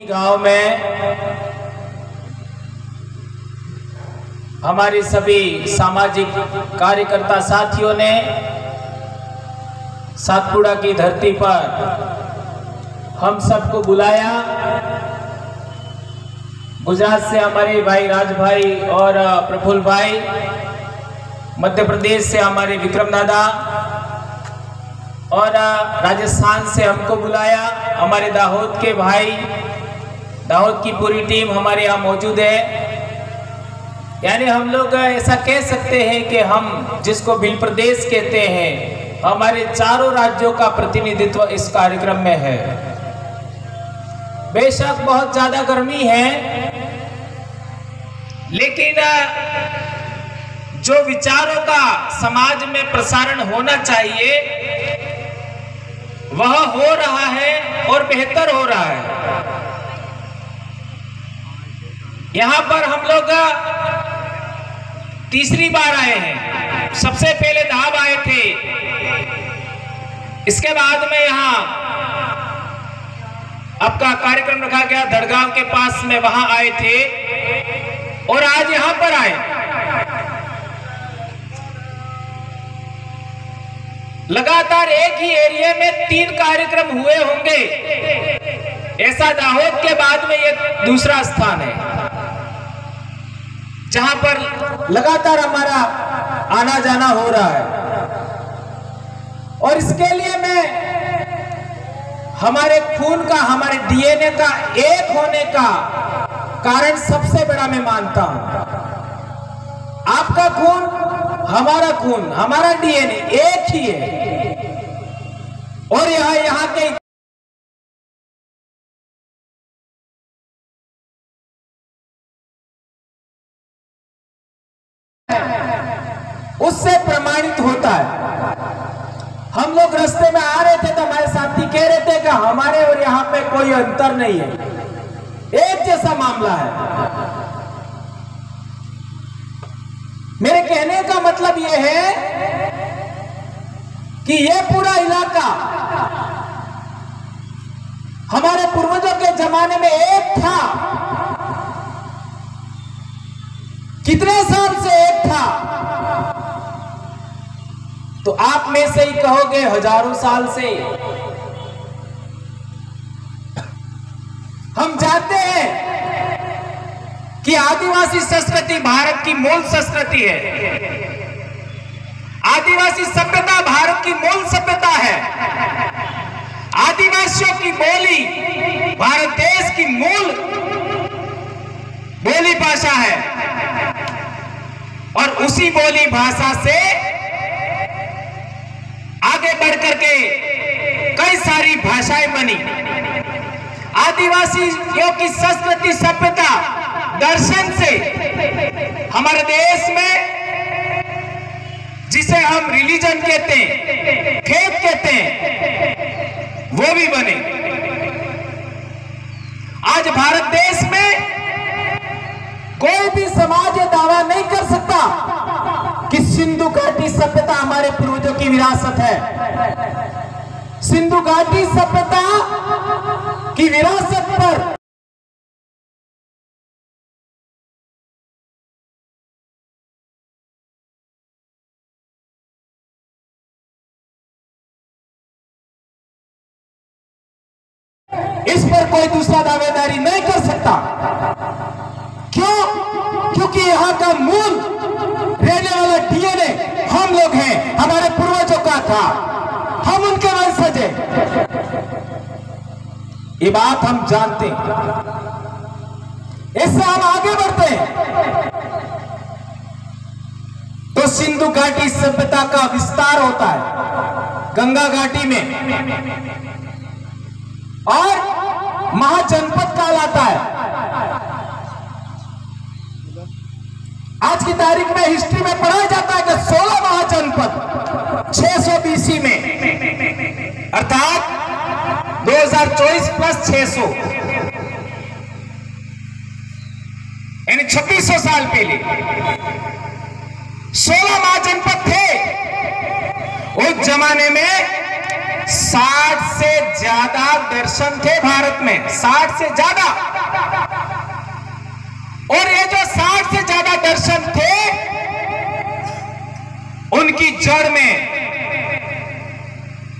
गांव में हमारे सभी सामाजिक कार्यकर्ता साथियों ने सातपुड़ा की धरती पर हम सबको बुलाया। गुजरात से हमारे भाई राज भाई और प्रफुल्ल भाई, मध्य प्रदेश से हमारे विक्रम दादा और राजस्थान से हमको बुलाया। हमारे दाहोद के भाई, दाहोद की पूरी टीम हमारे यहाँ मौजूद है। यानी हम लोग ऐसा कह सकते हैं कि हम जिसको भिल प्रदेश कहते हैं, हमारे चारों राज्यों का प्रतिनिधित्व इस कार्यक्रम में है। बेशक बहुत ज्यादा गर्मी है, लेकिन जो विचारों का समाज में प्रसारण होना चाहिए वह हो रहा है और बेहतर हो रहा है। यहां पर हम लोग तीसरी बार आए हैं। सबसे पहले धाब आए थे, इसके बाद में यहां आपका कार्यक्रम रखा गया धड़गांव के पास में, वहां आए थे और आज यहां पर आए। लगातार एक ही एरिया में 3 कार्यक्रम हुए होंगे। ऐसा दाहोद के बाद में ये दूसरा स्थान है जहां पर लगातार हमारा आना जाना हो रहा है। और इसके लिए मैं हमारे खून का, हमारे डीएनए का एक होने का कारण सबसे बड़ा मैं मानता हूं। आपका खून, हमारा खून, हमारा डीएनए एक ही है। और यहाँ के उससे प्रमाणित होता है। हम लोग रास्ते में आ रहे थे तो हमारे साथी कह रहे थे कि हमारे और यहाँ पे कोई अंतर नहीं है, एक जैसा मामला है। मेरे कहने का मतलब यह है कि यह पूरा इलाका हमारे पूर्वजों के जमाने में एक था। कितने साल से एक था? तो आप में से ही कहोगे हजारों साल से। हम जानते हैं कि आदिवासी संस्कृति भारत की मूल संस्कृति है। आदिवासी सभ्यता भारत की मूल सभ्यता है। आदिवासियों की बोली भारत देश की मूल बोली भाषा है। और उसी बोली भाषा से आगे बढ़कर के कई सारी भाषाएं बनी। आदिवासियों की संस्कृति, सभ्यता, दर्शन से हमारे देश में जिसे हम रिलीजन कहते हैं, फेथ कहते हैं, वो भी बने। आज भारत देश में कोई भी समाज ये दावा नहीं कर सकता कि सिंधु घाटी सभ्यता हमारे पूर्वजों की विरासत है। सिंधु घाटी सभ्यता की विरासत पर इस पर कोई दूसरा दावेदारी नहीं कर सकता। क्यों? क्योंकि यहां का मूल रहने वाला डीएनए हम लोग हैं, हमारे पूर्वजों का था, हम उनके वंशज हैं। ये बात हम जानते हैं। इससे हम आगे बढ़ते हैं तो सिंधु घाटी सभ्यता का विस्तार होता है गंगा घाटी में और महाजनपद कहलाता है। आज की तारीख में हिस्ट्री में पढ़ा जाता है कि 16 महाजनपद 600 बीसी में, अर्थात 2024 प्लस 600 यानी 2600 साल पहले 16 महाजनपद थे। उस जमाने में 60 से ज्यादा दर्शन थे भारत में, 60 से ज्यादा। और ये जो 60 से ज्यादा दर्शन थे, उनकी जड़ में,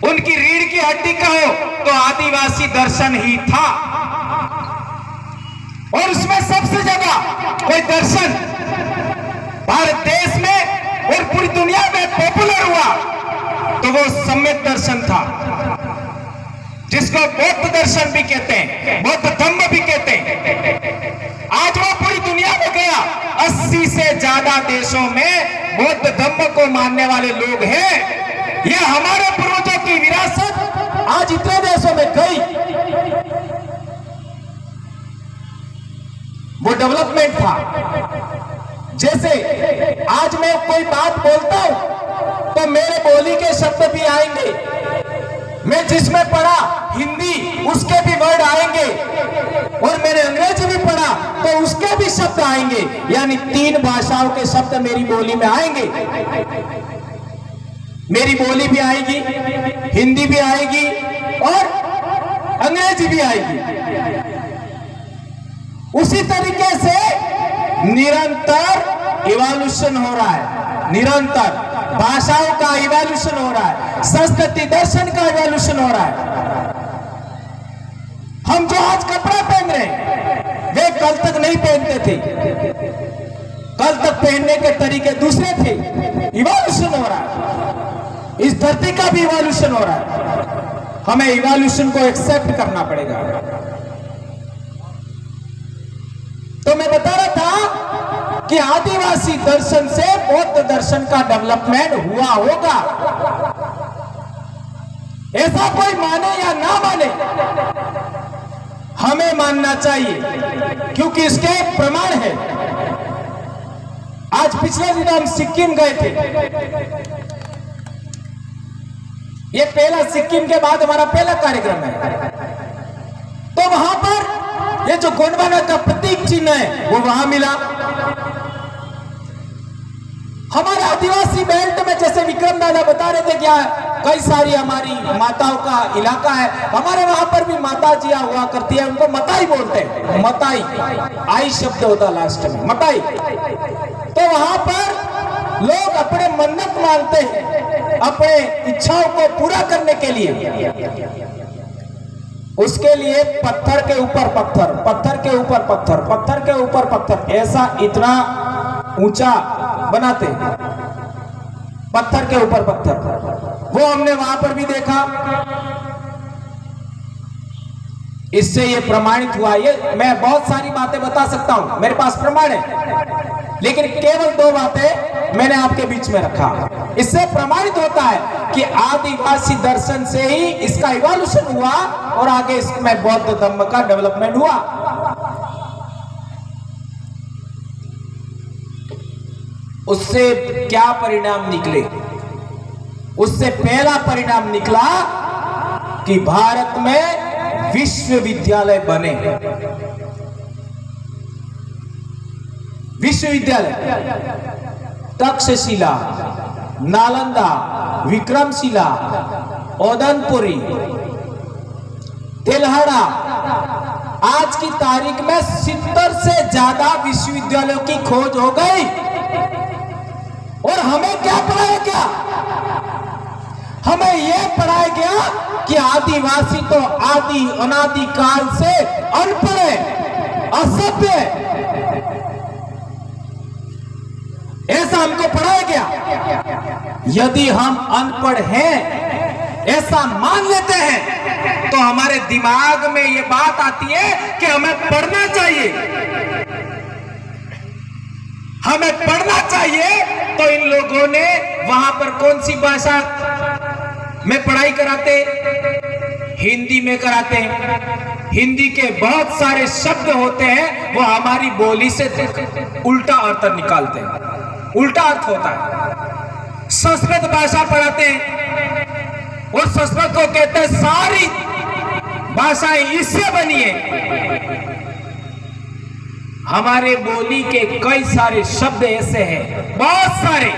उनकी रीढ़ की हड्डी कहो तो आदिवासी दर्शन ही था। और उसमें सबसे ज्यादा कोई दर्शन भारत देश में और पूरी दुनिया में पॉपुलर हुआ तो वो सम्यक दर्शन था, जिसको बौद्ध दर्शन भी कहते हैं, बौद्ध धम्म भी कहते हैं। आज वो पूरी दुनिया में गया। 80 से ज्यादा देशों में बौद्ध धम्म को मानने वाले लोग हैं। ये हमारे पूर्वजों की विरासत आज इतने देशों में गई। वो डेवलपमेंट था। जैसे आज मैं कोई बात बोलता हूं तो मेरे बोली के शब्द भी आएंगे, मैं जिसमें पढ़ा हिंदी उसके भी वर्ड आएंगे, और मैंने अंग्रेजी भी पढ़ा तो उसके भी शब्द आएंगे। यानी 3 भाषाओं के शब्द मेरी बोली में आएंगे। मेरी बोली भी आएगी, हिंदी भी आएगी और अंग्रेजी भी आएगी। उसी तरीके से निरंतर इवोल्यूशन हो रहा है, निरंतर भाषाओं का इवोल्यूशन हो रहा है, संस्कृति दर्शन का इवोल्यूशन हो रहा है। हम जो आज कपड़ा पहन रहे हैं वे कल तक नहीं पहनते थे, कल तक पहनने के तरीके दूसरे थे। इवोल्यूशन हो रहा है, इस धरती का भी इवोल्यूशन हो रहा है। हमें इवोल्यूशन को एक्सेप्ट करना पड़ेगा। तो मैं बता रहा था कि आदिवासी दर्शन से बौद्ध दर्शन का डेवलपमेंट हुआ होगा। ऐसा कोई माने या ना माने, हमें मानना चाहिए, क्योंकि इसके प्रमाण है। आज पिछले दिनों हम सिक्किम गए थे। ये पहला, सिक्किम के बाद हमारा पहला कार्यक्रम है। तो वहां पर ये जो गोंडवाना का प्रतीक चिन्ह है वो वहां मिला। हमारे आदिवासी बेल्ट में, जैसे विक्रम दादा बता रहे थे, क्या कई सारी हमारी माताओं का इलाका है। हमारे वहां पर भी माता जी हुआ करती है, उनको मताई बोलते हैं। मताई, आई शब्द होता लास्ट में, मताई। तो वहां पर लोग अपने मन्नत मांगते हैं, अपने इच्छाओं को पूरा करने के लिए। उसके लिए पत्थर के ऊपर पत्थर, पत्थर के ऊपर पत्थर, पत्थर के ऊपर पत्थर, ऐसा इतना ऊंचा बनाते, पत्थर के ऊपर पत्थर। वो हमने वहां पर भी देखा। इससे ये प्रमाणित हुआ। ये मैं बहुत सारी बातें बता सकता हूं, मेरे पास प्रमाण है, लेकिन केवल 2 बातें मैंने आपके बीच में रखा। इससे प्रमाणित होता है कि आदिवासी दर्शन से ही इसका इवोल्यूशन हुआ और आगे इसमें बौद्ध धम्म का डेवलपमेंट हुआ। उससे क्या परिणाम निकले? उससे पहला परिणाम निकला कि भारत में विश्वविद्यालय बने। विश्वविद्यालय, तक्षशिला, नालंदा, विक्रमशिला, ओदनपुरी, तेल्हाड़ा। आज की तारीख में 70 से ज्यादा विश्वविद्यालयों की खोज हो गई। और हमें क्या पढ़ाया गया? हमें यह पढ़ाया गया कि आदिवासी तो आदि अनादि काल से अनपढ़ है, असभ्य है। ऐसा हमको पढ़ाया गया। यदि हम अनपढ़ हैं, ऐसा मान लेते हैं, तो हमारे दिमाग में ये बात आती है कि हमें पढ़ना चाहिए, हमें पढ़ना चाहिए। तो इन लोगों ने वहां पर कौन सी भाषा में पढ़ाई कराते? हिंदी में कराते हैं। हिंदी के बहुत सारे शब्द होते हैं, वो हमारी बोली से उल्टा अर्थ निकालते हैं, उल्टा अर्थ होता है। संस्कृत भाषा पढ़ाते हैं और संस्कृत को कहते हैं सारी भाषाएं इससे बनी है। हमारे बोली के कई सारे शब्द ऐसे हैं, बहुत सारे,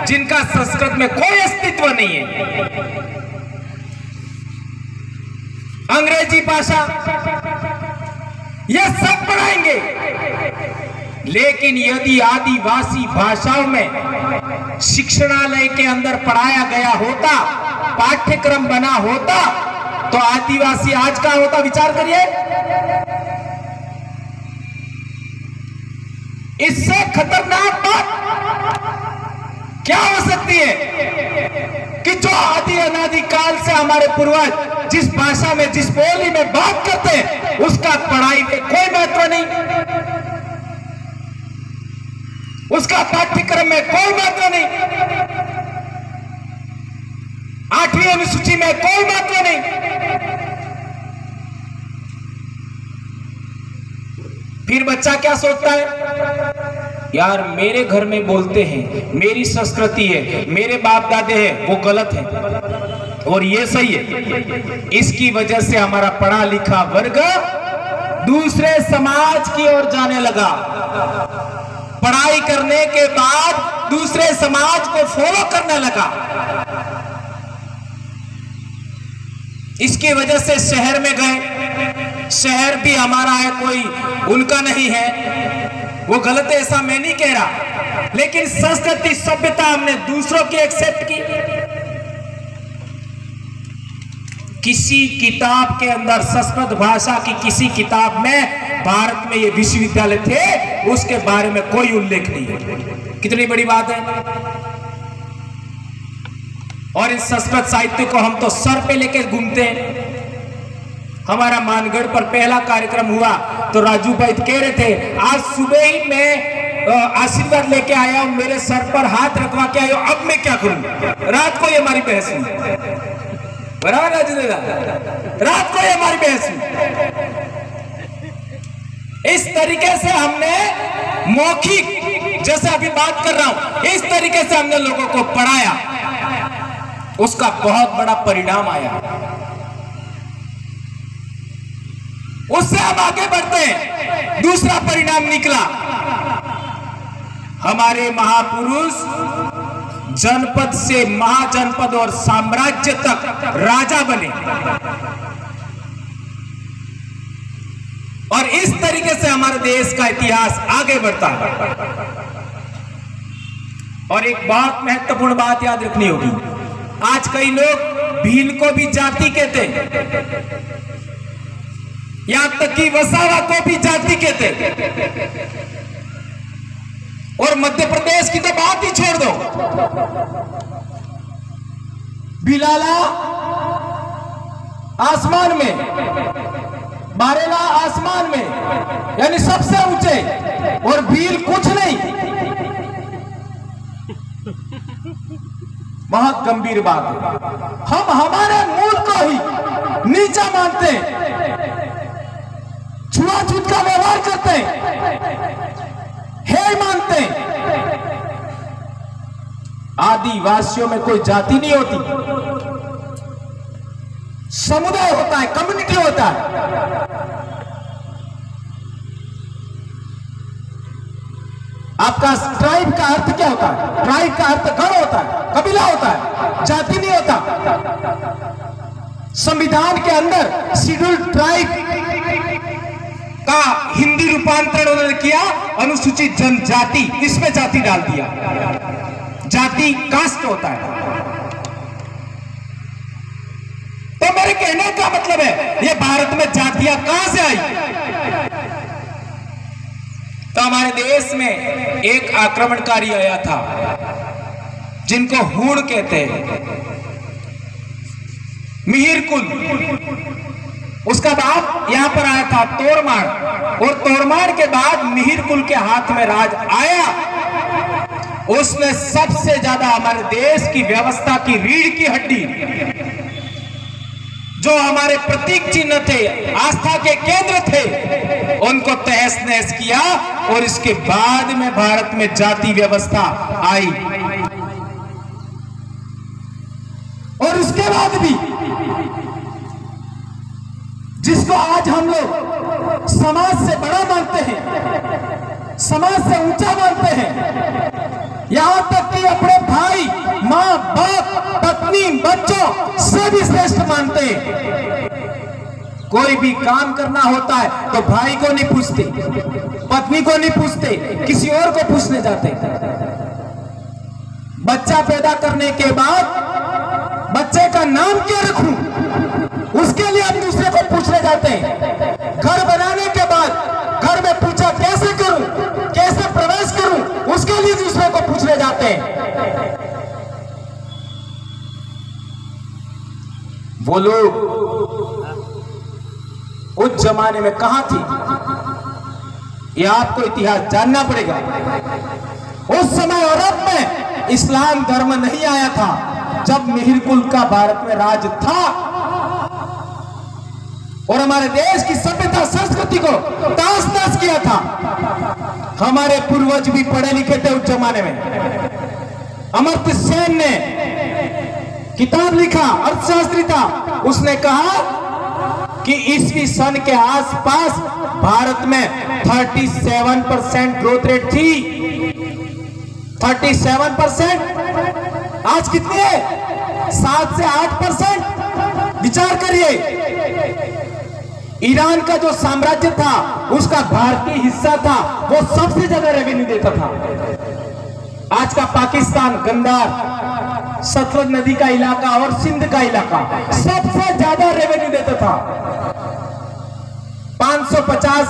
जिनका संस्कृत में कोई अस्तित्व नहीं है। अंग्रेजी भाषा, ये सब पढ़ाएंगे। लेकिन यदि आदिवासी भाषाओं में शिक्षणालय के अंदर पढ़ाया गया होता, पाठ्यक्रम बना होता, तो आदिवासी आज का होता, विचार करिए। इससे खतरनाक बात क्या हो सकती है कि जो आदि अनादि काल से हमारे पूर्वज जिस भाषा में, जिस बोली में बात करते हैं, उसका पढ़ाई में कोई महत्व नहीं, उसका पाठ्यक्रम में कोई महत्व नहीं, 8वीं अनुसूची में कोई महत्व नहीं। फिर बच्चा क्या सोचता है, यार मेरे घर में बोलते हैं, मेरी संस्कृति है, मेरे बाप दादे हैं, वो गलत है और ये सही है। इसकी वजह से हमारा पढ़ा लिखा वर्ग दूसरे समाज की ओर जाने लगा। पढ़ाई करने के बाद दूसरे समाज को फॉलो करने लगा। इसकी वजह से शहर में गए, शहर भी हमारा है, कोई उनका नहीं है, वो गलत है ऐसा मैं नहीं कह रहा, लेकिन संस्कृति सभ्यता हमने दूसरों की एक्सेप्ट की। किसी किताब के अंदर, संस्कृत भाषा की किसी किताब में, भारत में ये विश्वविद्यालय थे, उसके बारे में कोई उल्लेख नहीं है। कितनी बड़ी बात है। और इस संस्कृत साहित्य को हम तो सर पे लेके घूमते हैं। हमारा मानगढ़ पर पहला कार्यक्रम हुआ तो राजू भाई कह रहे थे, आज सुबह ही मैं आशीर्वाद लेके आया हूं, मेरे सर पर हाथ रखवा के आया हूं, अब मैं क्या करूं। रात को ये हमारी बहस हुई, बराबर राजू दादा, रात को ये हमारी बहस हुई। इस तरीके से हमने मौखिक, जैसे अभी बात कर रहा हूं, इस तरीके से हमने लोगों को पढ़ाया, उसका बहुत बड़ा परिणाम आया। उससे हम आगे बढ़ते हैं, दूसरा परिणाम निकला, हमारे महापुरुष जनपद से महाजनपद और साम्राज्य तक राजा बने। और इस तरीके से हमारे देश का इतिहास आगे बढ़ता है। और एक बहुत महत्वपूर्ण बात याद रखनी होगी, आज कई लोग भील को भी जाति कहते हैं, यहां तक कि वसावा को भी जाति कहते हैं। और मध्य प्रदेश की तो बात ही छोड़ दो, बिलाला आसमान में, बारेला आसमान में, यानी सबसे ऊंचे, और भील कुछ नहीं। बहुत गंभीर बात है। हम हमारे मूल को ही नीचा मानते हैं, छुआछूत का व्यवहार करते हैं, हे मानते हैं। आदिवासियों में कोई जाति नहीं होती, समुदाय होता है, कम्युनिटी होता है। आपका ट्राइब का अर्थ क्या होता है? ट्राइब का अर्थ गण होता है, कबीला होता है, जाति नहीं होता। संविधान के अंदर शेड्यूल ट्राइब का हिंदी रूपांतरण उन्होंने किया, अनुसूचित जनजाति, इसमें जाति डाल दिया। जाति कास्ट होता है। तो मेरे कहने का मतलब है, ये भारत में जातियां कहां से आई? तो हमारे देश में एक आक्रमणकारी आया था जिनको हूण कहते हैं, मिहिर कुल। उसका बाप यहां पर आया था तोड़मार, और तोड़मार के बाद मिहिर कुल के हाथ में राज आया। उसने सबसे ज्यादा हमारे देश की व्यवस्था की रीढ़ की हड्डी, जो हमारे प्रतीक चिन्ह थे, आस्था के केंद्र थे, उनको तहस नहस किया। और इसके बाद में भारत में जाति व्यवस्था आई। और उसके बाद भी जिसको आज हम लोग समाज से बड़ा मानते हैं, समाज से ऊंचा मानते हैं, यहां तक कि अपने भाई, मां, बाप, पत्नी, बच्चों से भी श्रेष्ठ मानते हैं, कोई भी काम करना होता है तो भाई को नहीं पूछते, पत्नी को नहीं पूछते, किसी और को पूछने जाते। बच्चा पैदा करने के बाद बच्चे का नाम क्या रखूं, उसके लिए हम दूसरे को पूछने जाते हैं। घर बनाने के बाद घर में पूछा कैसे करूं, कैसे प्रवेश करूं, उसके लिए दूसरे को पूछने जाते हैं। वो लोग उस जमाने में कहां थी, यह आपको इतिहास जानना पड़ेगा। उस समय अरब में इस्लाम धर्म नहीं आया था, जब मिहिरकुल का भारत में राज था और हमारे देश की सभ्यता संस्कृति को ताश नश किया था। हमारे पूर्वज भी पढ़े लिखे थे उस जमाने में। अमर्त्य सेन ने किताब लिखा, अर्थशास्त्री था, उसने कहा कि ईस्वी सन के आसपास भारत में 37% ग्रोथ रेट थी। 37%। आज कितनी है? 7 से 8%। विचार करिए, ईरान का जो साम्राज्य था उसका भारतीय हिस्सा था, वो सबसे ज्यादा रेवेन्यू देता था। आज का पाकिस्तान, गंदार, सतलज नदी का इलाका और सिंध का इलाका सबसे ज्यादा रेवेन्यू देता था। 550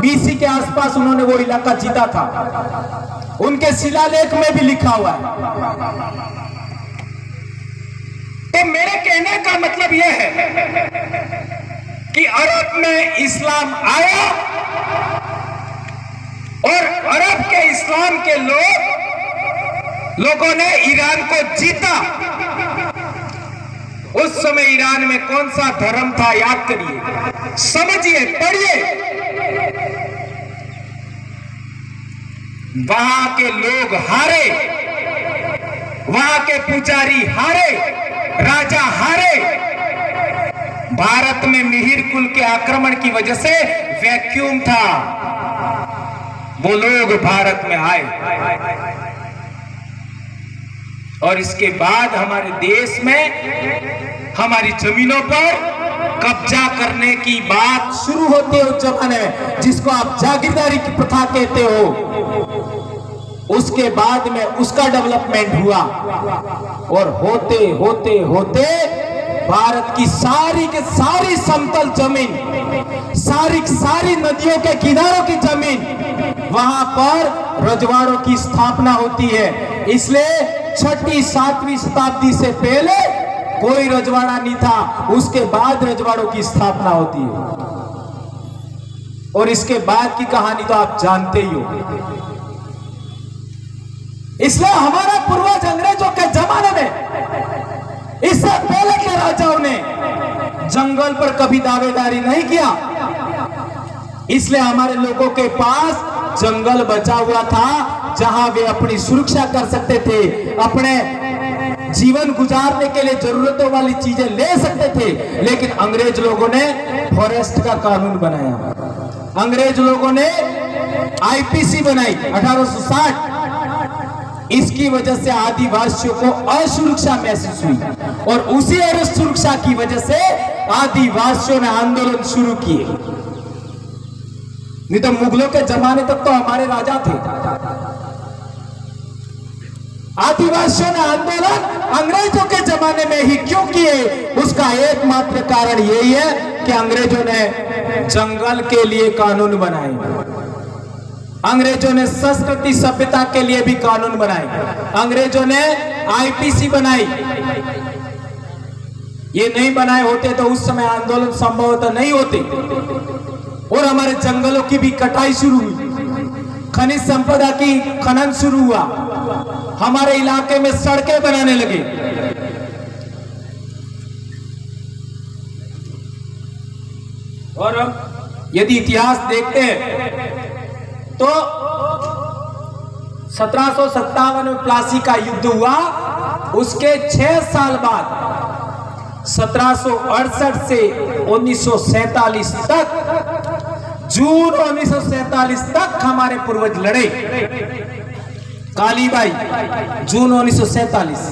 BC के आसपास उन्होंने वो इलाका जीता था। उनके शिलालेख में भी लिखा हुआ है। तो मेरे कहने का मतलब यह है कि अरब में इस्लाम आया और अरब के इस्लाम के लोगों ने ईरान को जीता। उस समय ईरान में कौन सा धर्म था, याद करिए, समझिए, पढ़िए। वहां के लोग हारे, वहां के पुजारी हारे, राजा हारे। भारत में मिहिरकुल के आक्रमण की वजह से वैक्यूम था, वो लोग भारत में आए और इसके बाद हमारे देश में हमारी जमीनों पर कब्जा करने की बात शुरू होती है उस जमाने में, जिसको आप जागीरदारी की प्रथा कहते हो। उसके बाद में उसका डेवलपमेंट हुआ और होते होते होते भारत की सारी के सारी समतल जमीन, सारी नदियों के किनारों की जमीन, वहां पर रजवाड़ों की स्थापना होती है। इसलिए 6वीं 7वीं शताब्दी से पहले कोई रजवाड़ा नहीं था, उसके बाद रजवाड़ों की स्थापना होती है। और इसके बाद की कहानी तो आप जानते ही हो। इसलिए हमारा पूर्वज अंग्रेजों के जमाने में, इससे पहले के राजाओं ने जंगल पर कभी दावेदारी नहीं किया। इसलिए हमारे लोगों के पास जंगल बचा हुआ था, जहां वे अपनी सुरक्षा कर सकते थे, अपने जीवन गुजारने के लिए जरूरतों वाली चीजें ले सकते थे। लेकिन अंग्रेज लोगों ने फॉरेस्ट का कानून बनाया, अंग्रेज लोगों ने आईपीसी बनाई 1860। इसकी वजह से आदिवासियों को असुरक्षा महसूस हुई और उसी असुरक्षा की वजह से आदिवासियों ने आंदोलन शुरू किए। नहीं तो मुगलों के जमाने तक तो हमारे राजा थे। आदिवासियों ने आंदोलन अंग्रेजों के जमाने में ही क्यों किए? उसका एकमात्र कारण यही है कि अंग्रेजों ने जंगल के लिए कानून बनाए, अंग्रेजों ने संस्कृति सभ्यता के लिए भी कानून बनाए, अंग्रेजों ने आईपीसी बनाई। ये नहीं बनाए होते तो उस समय आंदोलन संभवतः नहीं होते और हमारे जंगलों की भी कटाई शुरू हुई, खनिज संपदा की खनन शुरू हुआ, हमारे इलाके में सड़कें बनाने लगे। और यदि इतिहास देखते हैं तो 1757 में प्लासी का युद्ध हुआ। उसके 6 साल बाद 1768 से 1947 तक, जून 1947 तक हमारे पूर्वज लड़े। कालीबाई, जून 1947,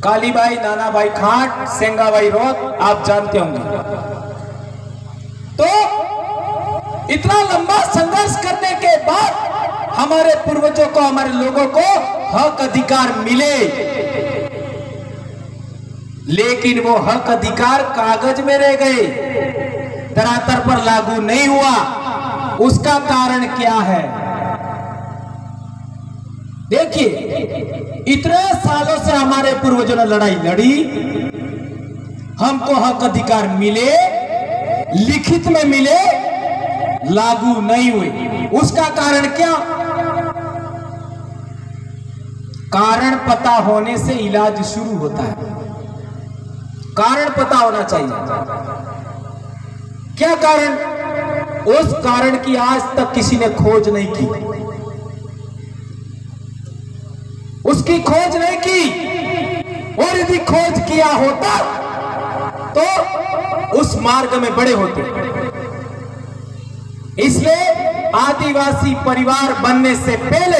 कालीबाई, नानाभाई खाट, सेंगाबाई रोत, आप जानते होंगे। इतना लंबा संघर्ष करने के बाद हमारे पूर्वजों को, हमारे लोगों को हक अधिकार मिले, लेकिन वो हक अधिकार कागज में रह गए, धरातल पर लागू नहीं हुआ। उसका कारण क्या है? देखिए, इतने सालों से हमारे पूर्वजों ने लड़ाई लड़ी, हमको हक अधिकार मिले, लिखित में मिले, लागू नहीं हुए। उसका कारण क्या? कारण पता होने से इलाज शुरू होता है। कारण पता होना चाहिए। क्या कारण? उस कारण की आज तक किसी ने खोज नहीं की, उसकी खोज नहीं की। और यदि खोज किया होता तो उस मार्ग में बड़े होते। इसलिए आदिवासी परिवार बनने से पहले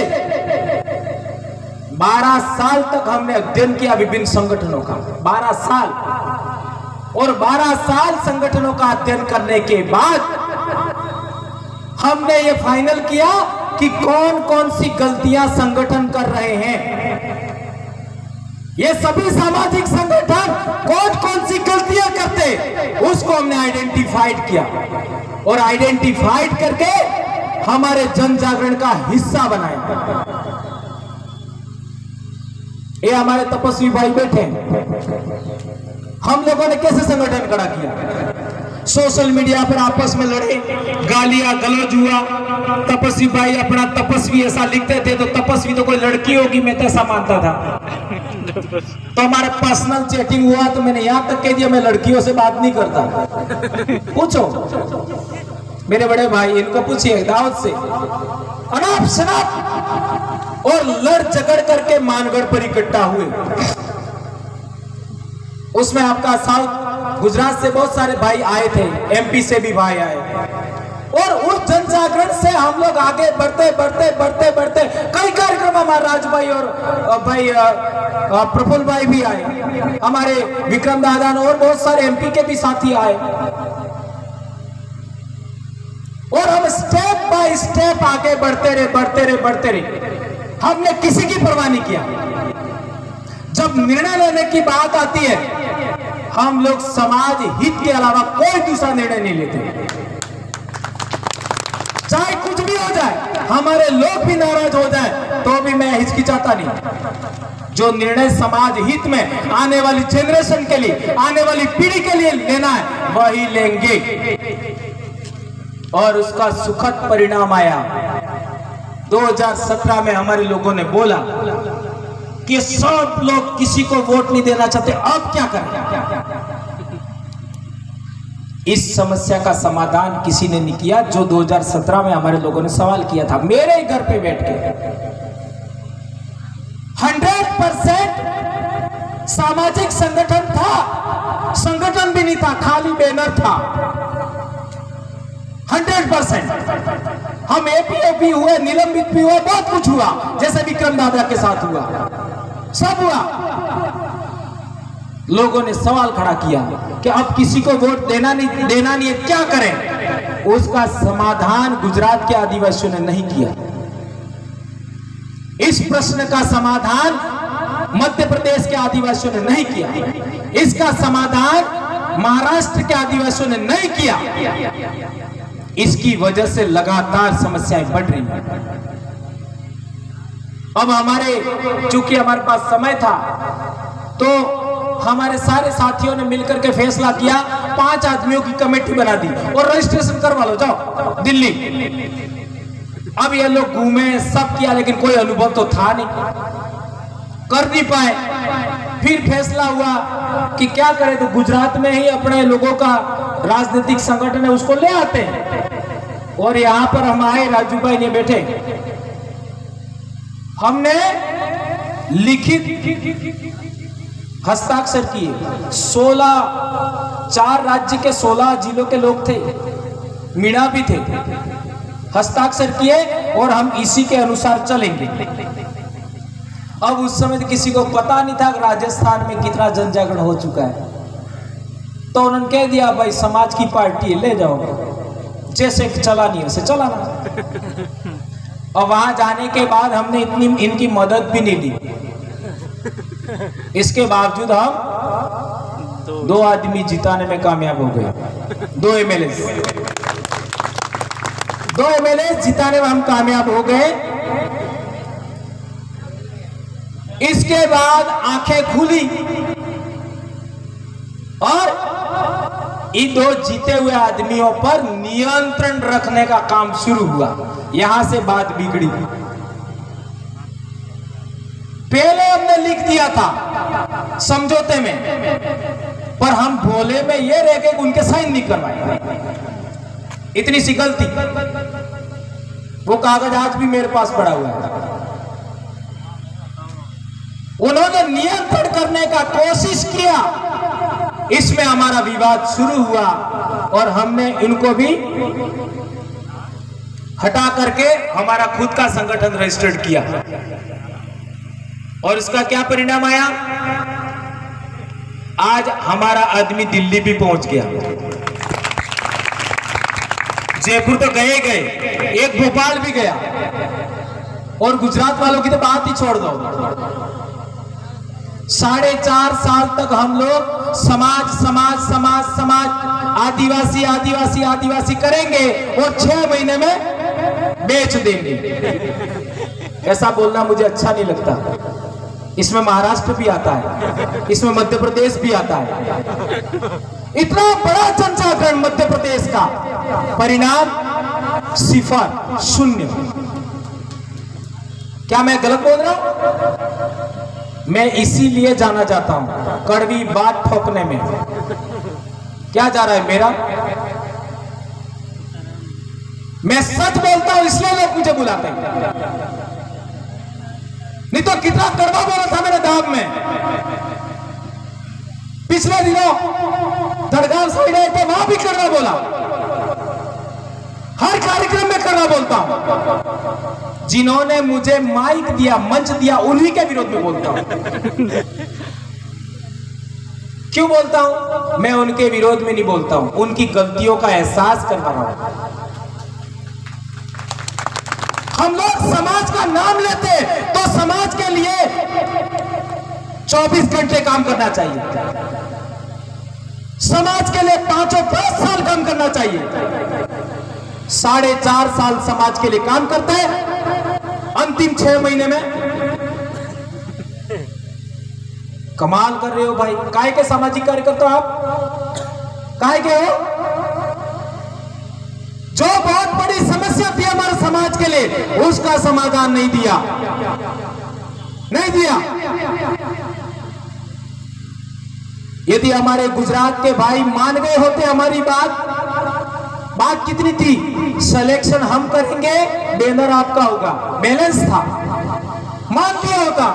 12 साल तक हमने अध्ययन किया विभिन्न संगठनों का, 12 साल। और 12 साल संगठनों का अध्ययन करने के बाद हमने ये फाइनल किया कि कौन कौन सी गलतियां संगठन कर रहे हैं। ये सभी सामाजिक संगठन कौन कौन सी गलतियां करते, उसको हमने आइडेंटिफाइड किया और आइडेंटिफाइड करके हमारे जन जागरण का हिस्सा बनाया। ये हमारे तपस्वी भाई बैठे हैं। हम लोगों ने कैसे संगठन खड़ा किया? सोशल मीडिया पर आपस में लड़े, गालियां गलौज हुआ। तपस्वी भाई अपना तपस्वी ऐसा लिखते थे, तो तपस्वी तो कोई लड़की होगी, मैं तो ऐसा मानता था। तो हमारा पर्सनल चैटिंग हुआ, तो मैंने यहां तक कह दिया मैं लड़कियों से बात नहीं करता। पूछो मेरे बड़े भाई, इनको पूछिए दावत से, अनाप शनाप और लड़ झगड़ करके मानगढ़ पर इकट्ठा हुए। उसमें आपका साउथ गुजरात से बहुत सारे भाई आए थे, एमपी से भी भाई आए। और उस जन जागरण से हम लोग आगे बढ़ते बढ़ते बढ़ते बढ़ते कई कार्यक्रम, हमारे राज भाई और भाई प्रफुल्ल भाई भी आए, हमारे विक्रम दादा और बहुत सारे एमपी के भी साथी आए। और हम स्टेप बाय स्टेप आगे बढ़ते रहे बढ़ते रहे बढ़ते रहे। हमने किसी की परवाह नहीं किया। जब निर्णय लेने की बात आती है, हम लोग समाज हित के अलावा कोई दूसरा निर्णय नहीं लेते। चाहे कुछ भी हो जाए, हमारे लोग भी नाराज हो जाए, तो भी मैं हिचकिचाता नहीं। जो निर्णय समाज हित में आने वाली जनरेशन के लिए, आने वाली पीढ़ी के लिए लेना है, वही लेंगे। और उसका सुखद परिणाम आया। 2017 में हमारे लोगों ने बोला कि सब लोग किसी को वोट नहीं देना चाहते, अब क्या करें? इस समस्या का समाधान किसी ने नहीं किया, जो 2017 में हमारे लोगों ने सवाल किया था, मेरे ही घर पे बैठ के। 100% सामाजिक संगठन था, संगठन भी नहीं था, खाली बैनर था। 100% हम एपीओपी हुए, निलंबित भी हुए, बहुत कुछ हुआ, जैसे विक्रम दादा के साथ हुआ, सब हुआ। लोगों ने सवाल खड़ा किया कि अब किसी को वोट देना नहीं है, क्या करें? उसका समाधान गुजरात के आदिवासियों ने नहीं किया। इस प्रश्न का समाधान मध्य प्रदेश के आदिवासियों ने नहीं किया। इसका समाधान महाराष्ट्र के आदिवासियों ने नहीं किया। इसकी वजह से लगातार समस्याएं बढ़ रही हैं। अब चूंकि हमारे पास समय था, तो हमारे सारे साथियों ने मिलकर के फैसला किया, 5 आदमियों की कमेटी बना दी और रजिस्ट्रेशन करवा लो, जाओ दिल्ली। अब ये लोग घूमे, सब किया, लेकिन कोई अनुभव तो था नहीं, कर नहीं पाए। फिर फैसला हुआ कि क्या करें, तो गुजरात में ही अपने लोगों का राजनीतिक संगठन है, उसको ले आते हैं। और यहां पर हम आए, राजू भाई ने बैठे, हमने लिखित हस्ताक्षर किए। 4 राज्य के 16 जिलों के लोग थे, मीणा भी थे, हस्ताक्षर किए और हम इसी के अनुसार चलेंगे। अब उस समय किसी को पता नहीं था कि राजस्थान में कितना जन जागरण हो चुका है, तो उन्होंने कह दिया भाई समाज की पार्टी है, ले जाओ, जैसे चला नहीं वैसे चलाना। और वहां जाने के बाद हमने इतनी इनकी मदद भी नहीं ली, इसके बावजूद हम 2 आदमी जिताने में कामयाब हो गए। 2 एमएलए जिताने में हम कामयाब हो गए। इसके बाद आंखें खुली और इन 2 जीते हुए आदमियों पर नियंत्रण रखने का काम शुरू हुआ। यहां से बात बिगड़ी। पहले हमने लिख दिया था समझौते में, पर हम भोले में ये रह गए उनके साइन नहीं करवाए। इतनी सी गलती। वो कागज आज भी मेरे पास पड़ा हुआ है। उन्होंने नियंत्रण करने का कोशिश किया, इसमें हमारा विवाद शुरू हुआ और हमने इनको भी हटा करके हमारा खुद का संगठन रजिस्टर्ड किया। और इसका क्या परिणाम आया? आज हमारा आदमी दिल्ली भी पहुंच गया। जयपुर तो गए, एक भोपाल भी गया। और गुजरात वालों की तो बात ही छोड़ दो। 4.5 साल तक हम लोग समाज आदिवासी करेंगे और 6 महीने में बेच देंगे। ऐसा बोलना मुझे अच्छा नहीं लगता। इसमें महाराष्ट्र भी आता है, इसमें मध्य प्रदेश भी आता है। इतना बड़ा जनजागरण मध्य प्रदेश का, परिणाम 0, 0। क्या मैं गलत बोल रहा हूं? मैं इसीलिए जाना चाहता हूं कड़वी बात ठोकने में। क्या जा रहा है मेरा? मैं सच बोलता हूं इसलिए लोग मुझे बुलाते हैं, नहीं तो कितना कड़वा बोला था मेरे दाब में। पिछले दिनों दरगाह साइड आए थे, वहां भी कड़वा बोला। हर कार्यक्रम में कड़वा बोलता हूं। जिन्होंने मुझे माइक दिया, मंच दिया, उन्हीं के विरोध में बोलता हूं। क्यों बोलता हूं? मैं उनके विरोध में नहीं बोलता हूं, उनकी गलतियों का एहसास करवा रहा हूं। हम लोग समाज का नाम लेते तो समाज के लिए 24 घंटे काम करना चाहिए, समाज के लिए 5 साल काम करना चाहिए। 4.5 साल समाज के लिए काम करते हैं, अंतिम 6 महीने में कमाल कर रहे हो भाई। काहे के सामाजिक कार्यकर्ता आप? काहे के हो? जो बहुत बड़ी समस्या थी हमारे समाज के लिए, उसका समाधान नहीं दिया। यदि हमारे गुजरात के भाई मान गए होते हमारी बात कितनी थी? सिलेक्शन हम करेंगे, बैनर आपका होगा, बैलेंस था, मान लिया होता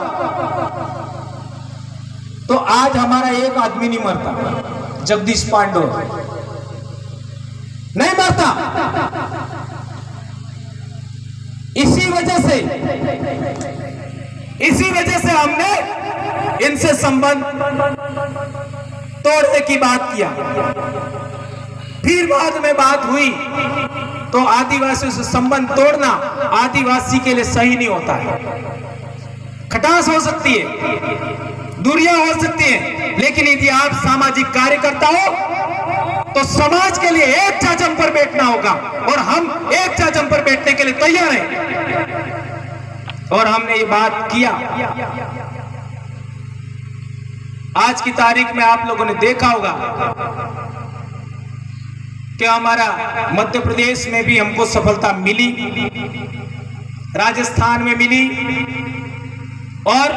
तो आज हमारा एक आदमी नहीं मरता। जगदीश पांडो नहीं मरता। इसी वजह से हमने इनसे संबंध तोड़ने की बात किया। फिर बाद में बात हुई तो आदिवासियों से संबंध तोड़ना आदिवासी के लिए सही नहीं होता है। खटास हो सकती है, दूरियां हो सकती हैं, लेकिन यदि आप सामाजिक कार्यकर्ता हो तो समाज के लिए एक चाचम पर बैठना होगा और हम एक चाचम पर बैठने के लिए तैयार हैं और हमने ये बात किया। आज की तारीख में आप लोगों ने देखा होगा कि हमारा मध्य प्रदेश में भी हमको सफलता मिली, राजस्थान में मिली और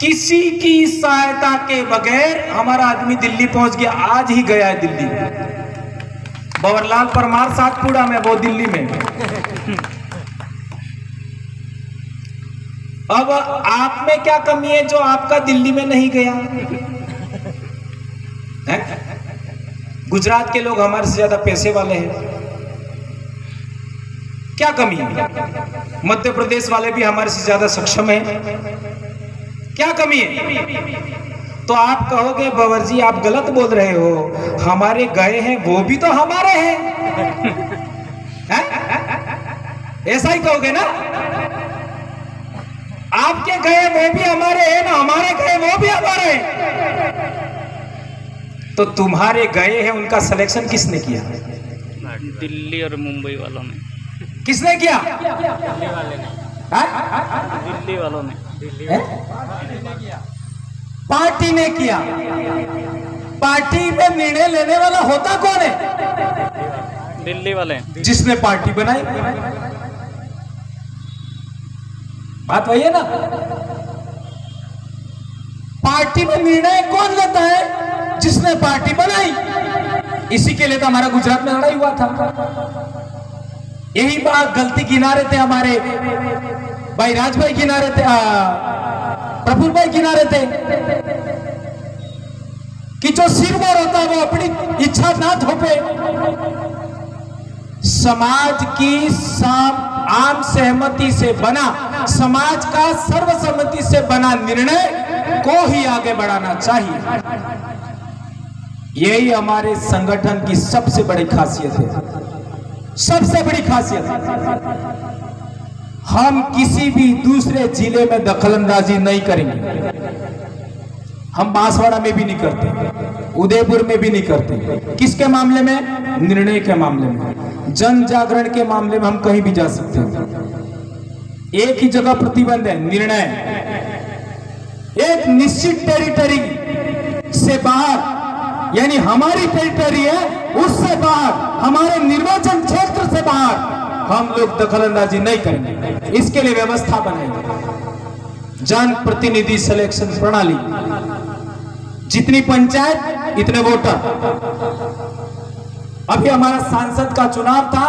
किसी की सहायता के बगैर हमारा आदमी दिल्ली पहुंच गया। आज ही गया है दिल्ली, बवरलाल परमार सातपुड़ा में, वो दिल्ली में। अब आप में क्या कमी है जो आपका दिल्ली में नहीं गया है? गुजरात के लोग हमारे से ज्यादा पैसे वाले हैं, क्या कमी है? मध्य प्रदेश वाले भी हमारे से ज्यादा सक्षम हैं, क्या कमी है? तो आप कहोगे बवर जी आप गलत बोल रहे हो, हमारे गए हैं वो भी तो हमारे हैं। ऐसा ही कहोगे ना? आपके गए वो भी हमारे हैं ना, हमारे गए वो भी हमारे हैं। तो तुम्हारे गए हैं उनका सिलेक्शन किसने किया? दिल्ली और मुंबई वालों ने। किसने किया? दिल्ली वाले ने। दिल्ली वालों ने। पार्टी ने किया। पार्टी में निर्णय लेने वाला होता कौन है? दिल्ली वाले, जिसने पार्टी बनाई। बात वही है ना? पार्टी में निर्णय कौन लेता है? जिसने पार्टी बनाई। इसी के लिए तो हमारा गुजरात में लड़ाई हुआ था। यही बात गलती गिना रहे थे हमारे भाई राजभाई, गिना रहे थे, प्रफुल्ल भाई गिना रहे थे कि जो सिरमौर होता है वो अपनी इच्छा ना थोपे। समाज की आम सहमति से बना, समाज का सर्वसम्मति से बना निर्णय को ही आगे बढ़ाना चाहिए। यही हमारे संगठन की सबसे बड़ी खासियत है। सबसे बड़ी खासियत, हम किसी भी दूसरे जिले में दखलंदाजी नहीं करेंगे। हम बांसवाड़ा में भी नहीं करते, उदयपुर में भी नहीं करते। किसके मामले में? निर्णय के मामले में, जन जागरण के मामले में हम कहीं भी जा सकते हैं। एक ही जगह प्रतिबंध है, निर्णय। एक निश्चित टेरिटरी से बाहर, यानी हमारी टेरिटरी है, उससे बाहर, हमारे निर्वाचन क्षेत्र से बाहर हम लोग दखलंदाजी नहीं करेंगे। इसके लिए व्यवस्था बनाएंगे। जन प्रतिनिधि सिलेक्शन प्रणाली, जितनी पंचायत इतने वोटर। अभी हमारा सांसद का चुनाव था,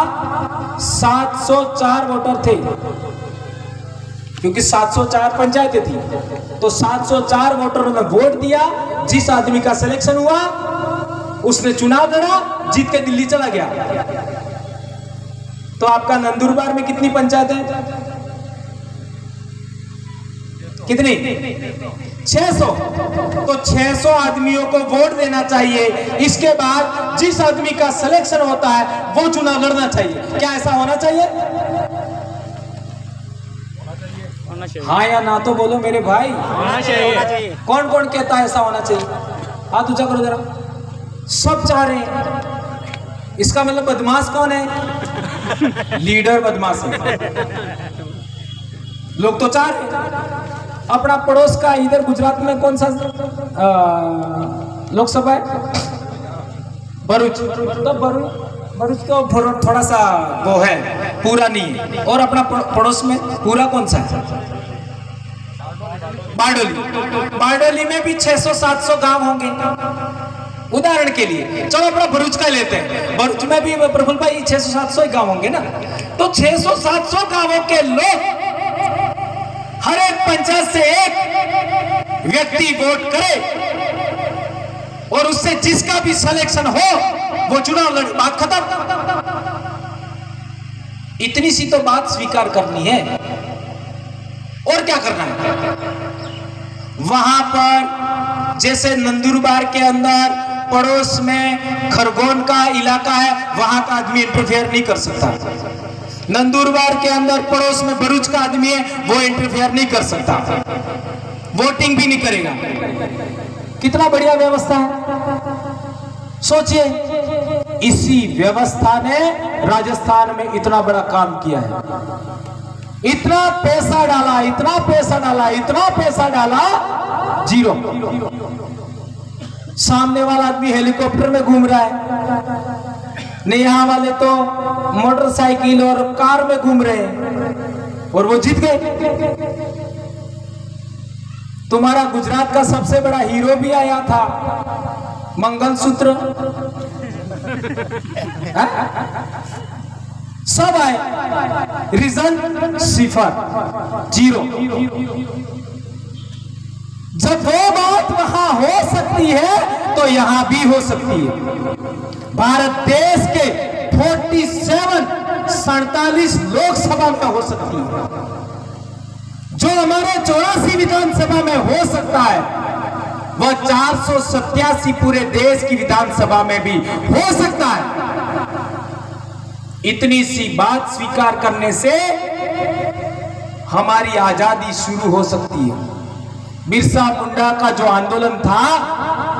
704 वोटर थे, क्योंकि 704 पंचायतें थी, तो 704 वोटरों ने वोट दिया। जिस आदमी का सिलेक्शन हुआ उसने चुनाव लड़ा, जीत के दिल्ली चला गया। तो आपका नंदुरबार में कितनी पंचायत है? कितनी? 600। तो 600 आदमियों को वोट देना चाहिए। इसके बाद जिस आदमी का सिलेक्शन होता है वो चुनाव लड़ना चाहिए। क्या ऐसा होना चाहिए? हाँ या ना तो बोलो मेरे भाई। होना चाहिए। कौन कौन कहता है ऐसा होना चाहिए? हाथ ऊंचा करो जरा। सब चाह रहे हैं। इसका मतलब बदमाश कौन है? लीडर बदमाश है। लोग तो चाह रहे हैं। अपना पड़ोस का इधर गुजरात में कौन सा लोकसभा है? भरूच। तो भरूच तो थोड़ा सा वो है, पूरा नहीं है। और अपना पड़ोस में पूरा कौन सा है? बारडोली। बारडोली में भी 600-700 गांव होंगे, उदाहरण के लिए। चलो अपना भरूच का लेते हैं। भरूच में भी प्रफुल्ल भाई 600-700 ही गांव होंगे ना। तो 600-700 गांवों के लोग हर एक पंचायत से एक व्यक्ति वोट करे और उससे जिसका भी सिलेक्शन हो वो चुनाव लड़े। बात खत्म। इतनी सी तो बात स्वीकार करनी है। और क्या करना है? वहां पर जैसे नंदुरबार के अंदर पड़ोस में खरगोन का इलाका है, वहां का आदमी इंटरफेयर नहीं कर सकता। नंदुरबार के अंदर पड़ोस में भरूच का आदमी है, वो इंटरफेयर नहीं कर सकता, वोटिंग भी नहीं करेगा। कितना बढ़िया व्यवस्था है। सोचिए, इसी व्यवस्था ने राजस्थान में इतना बड़ा काम किया है। इतना पैसा डाला, इतना पैसा डाला, इतना पैसा डाला, जीरो। सामने वाला आदमी हेलीकॉप्टर में घूम रहा है, नहीं यहाँ वाले तो मोटरसाइकिल और कार में घूम रहे हैं और वो जीत गए। तुम्हारा गुजरात का सबसे बड़ा हीरो भी आया था, मंगलसूत्र। सब आए, रिजल्ट 0, 0। जब वो बात वहां हो सकती है तो यहां भी हो सकती है। भारत देश के 47 लोकसभा में हो सकती है। जो हमारे 84 विधानसभा में हो सकता है, वह 487 पूरे देश की विधानसभा में भी हो सकता है। इतनी सी बात स्वीकार करने से हमारी आजादी शुरू हो सकती है। बिरसा मुंडा का जो आंदोलन था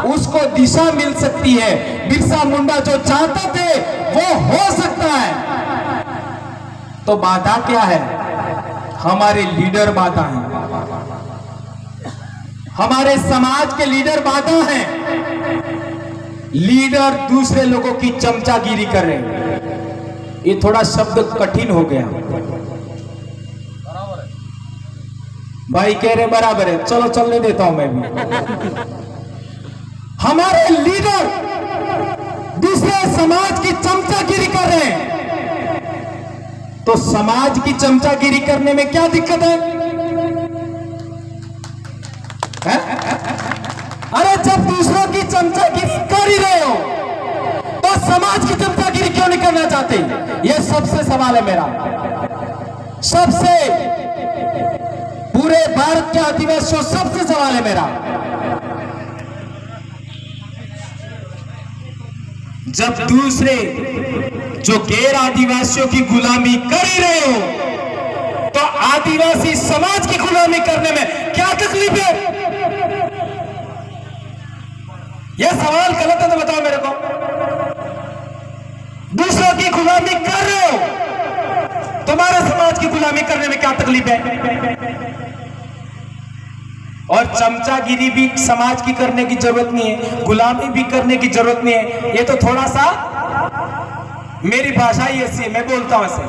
उसको दिशा मिल सकती है। बिरसा मुंडा जो चाहते थे वो हो सकता है। तो बाधा क्या है? हमारे लीडर बाधा हैं, हमारे समाज के लीडर बाधा हैं। लीडर दूसरे लोगों की चमचागिरी कर रहे हैं। ये थोड़ा शब्द कठिन हो गया। भाई कह रहे बराबर है, चलो चलने देता हूं मैं भी। हमारे लीडर दूसरे समाज की चमचागिरी कर रहे हैं। तो समाज की चमचागिरी करने में क्या दिक्कत है? अरे जब दूसरों की चमचागिरी कर ही रहे हो तो समाज की चमचागिरी क्यों नहीं करना चाहते? यह सबसे सवाल है मेरा, सबसे, पूरे भारत के आदिवासियों सबसे सवाल है मेरा। जब दूसरे जो गैर आदिवासियों की गुलामी कर ही रहे हो तो आदिवासी समाज की गुलामी करने में क्या तकलीफ है? यह सवाल गलत है तो बताओ मेरे को। दूसरों की गुलामी कर रहे हो, तुम्हारे समाज की गुलामी करने में क्या तकलीफ है? और चमचागिरी भी समाज की करने की जरूरत नहीं है, गुलामी भी करने की जरूरत नहीं है। ये तो थोड़ा सा, मेरी भाषा ही ऐसी है, मैं बोलता हूं ऐसे,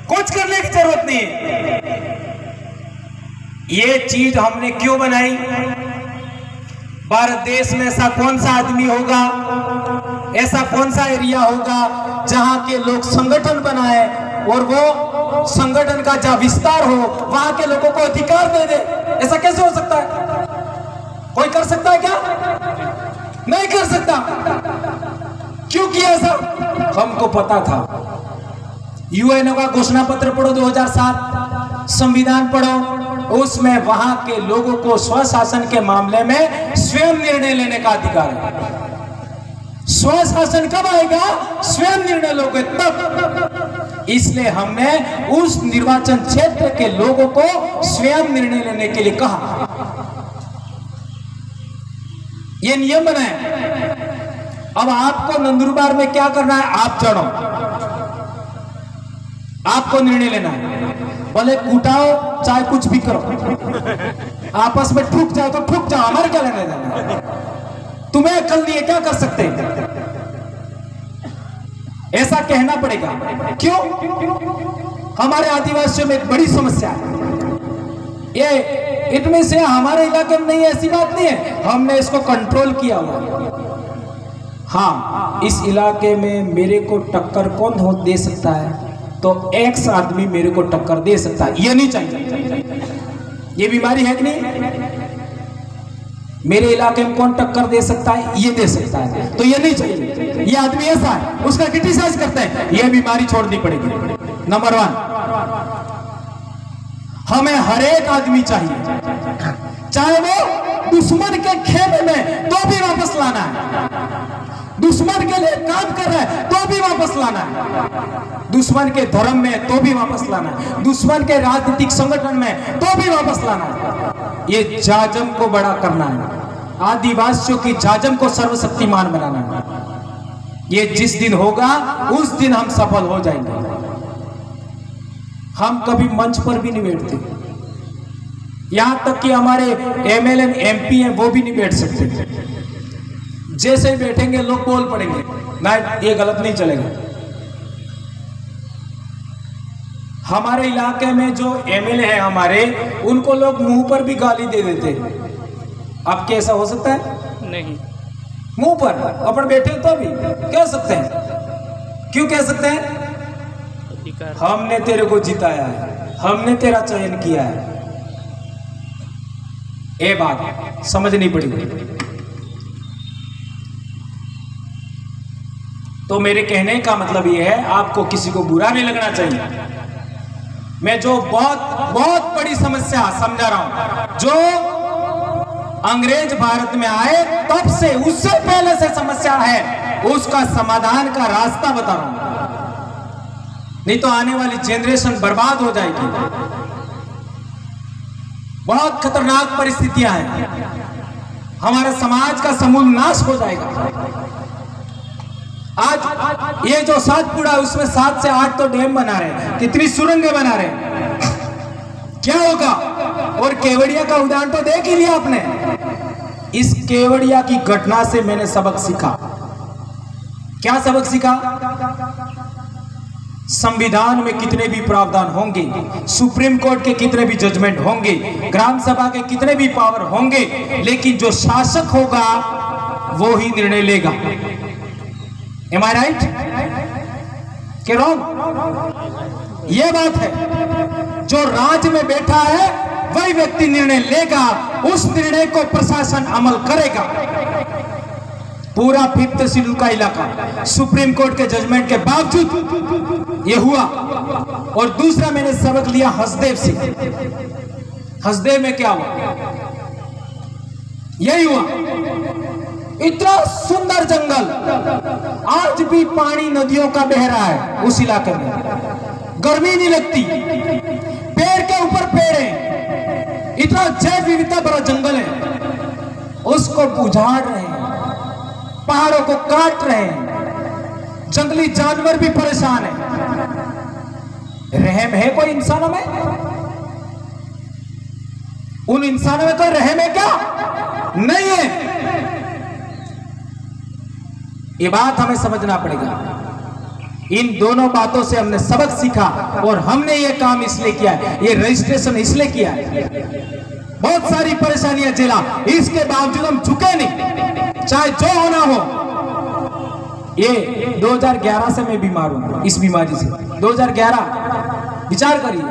कुछ करने की जरूरत नहीं है। ये चीज हमने क्यों बनाई? भारत देश में ऐसा कौन सा आदमी होगा, ऐसा कौन सा एरिया होगा जहां के लोग संगठन बनाए और वो संगठन का जहां विस्तार हो वहां के लोगों को अधिकार दे दे? ऐसा कैसे हो सकता है? कोई कर सकता है क्या? नहीं कर सकता। क्यों किया ऐसा? हमको पता था। यूएनओ का घोषणा पत्र पढ़ो 2007, संविधान पढ़ो, उसमें वहां के लोगों को स्वशासन के मामले में स्वयं निर्णय लेने का अधिकार है। स्वशासन कब आएगा? स्वयं निर्णय लोगे तब। इसलिए हमने उस निर्वाचन क्षेत्र के लोगों को स्वयं निर्णय लेने के लिए कहा। यह नियम बनाए। अब आपको नंदुरबार में क्या करना है? आप चढ़ो, आपको निर्णय लेना है। भले कूटाओ चाहे कुछ भी करो, आपस में ठुक जाओ तो ठुक जाओ, हमारे क्या लेने देना? तुम्हें अकल नहीं है, क्या कर सकते हैं? ऐसा कहना पड़ेगा। क्यों? हमारे आदिवासियों में एक बड़ी समस्या है। ये इनमें से हमारे इलाके में नहीं है, ऐसी बात नहीं है, हमने इसको कंट्रोल किया हुआ। हाँ, इस इलाके में मेरे को टक्कर कौन दे सकता है? तो एक्स आदमी मेरे को टक्कर दे सकता है, ये नहीं चाहिए। ये बीमारी है कि नहीं? मेरे इलाके में कौन टक्कर दे सकता है? ये दे सकता है, तो ये नहीं चाहिए। ये आदमी ऐसा है, उसका क्रिटिसाइज करते हैं, ये बीमारी छोड़नी पड़ेगी। नंबर 1, हमें हर एक आदमी चाहिए, चाहे वो दुश्मन के खेमे में तो भी वापस लाना है, दुश्मन के लिए काम कर रहा है तो भी वापस लाना है, दुश्मन के धर्म में तो भी वापस लाना है, दुश्मन के राजनीतिक संगठन में तो भी वापस लाना है। ये जाजम को बड़ा करना है, आदिवासियों की जाजम को सर्वशक्तिमान बनाना है। ये जिस दिन होगा उस दिन हम सफल हो जाएंगे। हम कभी मंच पर भी नहीं बैठते, यहां तक कि हमारे एमएलए एमपी हैं वो भी नहीं बैठ सकते। जैसे ही बैठेंगे लोग बोल पड़ेंगे, ना ये गलत नहीं चलेगा। हमारे इलाके में जो एमएलए है हमारे, उनको लोग मुंह पर भी गाली दे देते। अब कैसा हो सकता है? नहीं, मुंह पर अपन बैठे तो भी कह सकते हैं। क्यों कह सकते हैं? अधिकार। हमने तेरे को जिताया है, हमने तेरा चयन किया है। ये बात समझनी पड़ेगी। तो मेरे कहने का मतलब ये है, आपको किसी को बुरा नहीं लगना चाहिए। मैं जो बहुत बड़ी समस्या समझा रहा हूं, जो अंग्रेज भारत में आए तब से, उससे पहले से समस्या है, उसका समाधान का रास्ता बता रहा हूं। नहीं तो आने वाली जनरेशन बर्बाद हो जाएगी। बहुत खतरनाक परिस्थितियां हैं, हमारे समाज का समूल नाश हो जाएगा। आज ये जो सातपुड़ा है उसमें 7 से 8 तो डैम बना रहे हैं, कितनी सुरंगें बना रहे हैं, क्या होगा? और केवड़िया का उदाहरण तो देख ही लिया आपने। इस केवड़िया की घटना से मैंने सबक सीखा। क्या सबक सीखा? संविधान में कितने भी प्रावधान होंगे, सुप्रीम कोर्ट के कितने भी जजमेंट होंगे, ग्राम सभा के कितने भी पावर होंगे, लेकिन जो शासक होगा वो ही निर्णय लेगा। Am I right? क्या रॉन्ग? ये बात है, जो राज्य में बैठा है वही व्यक्ति निर्णय लेगा, उस निर्णय को प्रशासन अमल करेगा। पूरा 5th शेड्यूल का इलाका सुप्रीम कोर्ट के जजमेंट के बावजूद ये हुआ। और दूसरा मैंने सबक लिया हसदेव से। हसदेव में क्या हुआ? यही हुआ, इतना सुंदर जंगल, आज भी पानी नदियों का बह रहा है उस इलाके में, गर्मी नहीं लगती, पेड़ के ऊपर पेड़ है, इतना जैव विविधता भरा जंगल है, उसको बुझाड़ रहे हैं, पहाड़ों को काट रहे हैं, जंगली जानवर भी परेशान है। रहम है कोई इंसानों में? उन इंसानों में कोई रहम है क्या? नहीं है। ये बात हमें समझना पड़ेगा। इन दोनों बातों से हमने सबक सीखा और हमने ये काम इसलिए किया है, ये रजिस्ट्रेशन इसलिए किया है। बहुत सारी परेशानियां झेला, इसके बावजूद हम झुके नहीं, चाहे जो होना हो। ये 2011 से मैं बीमार हूं, इस बीमारी से 2011, विचार करिए।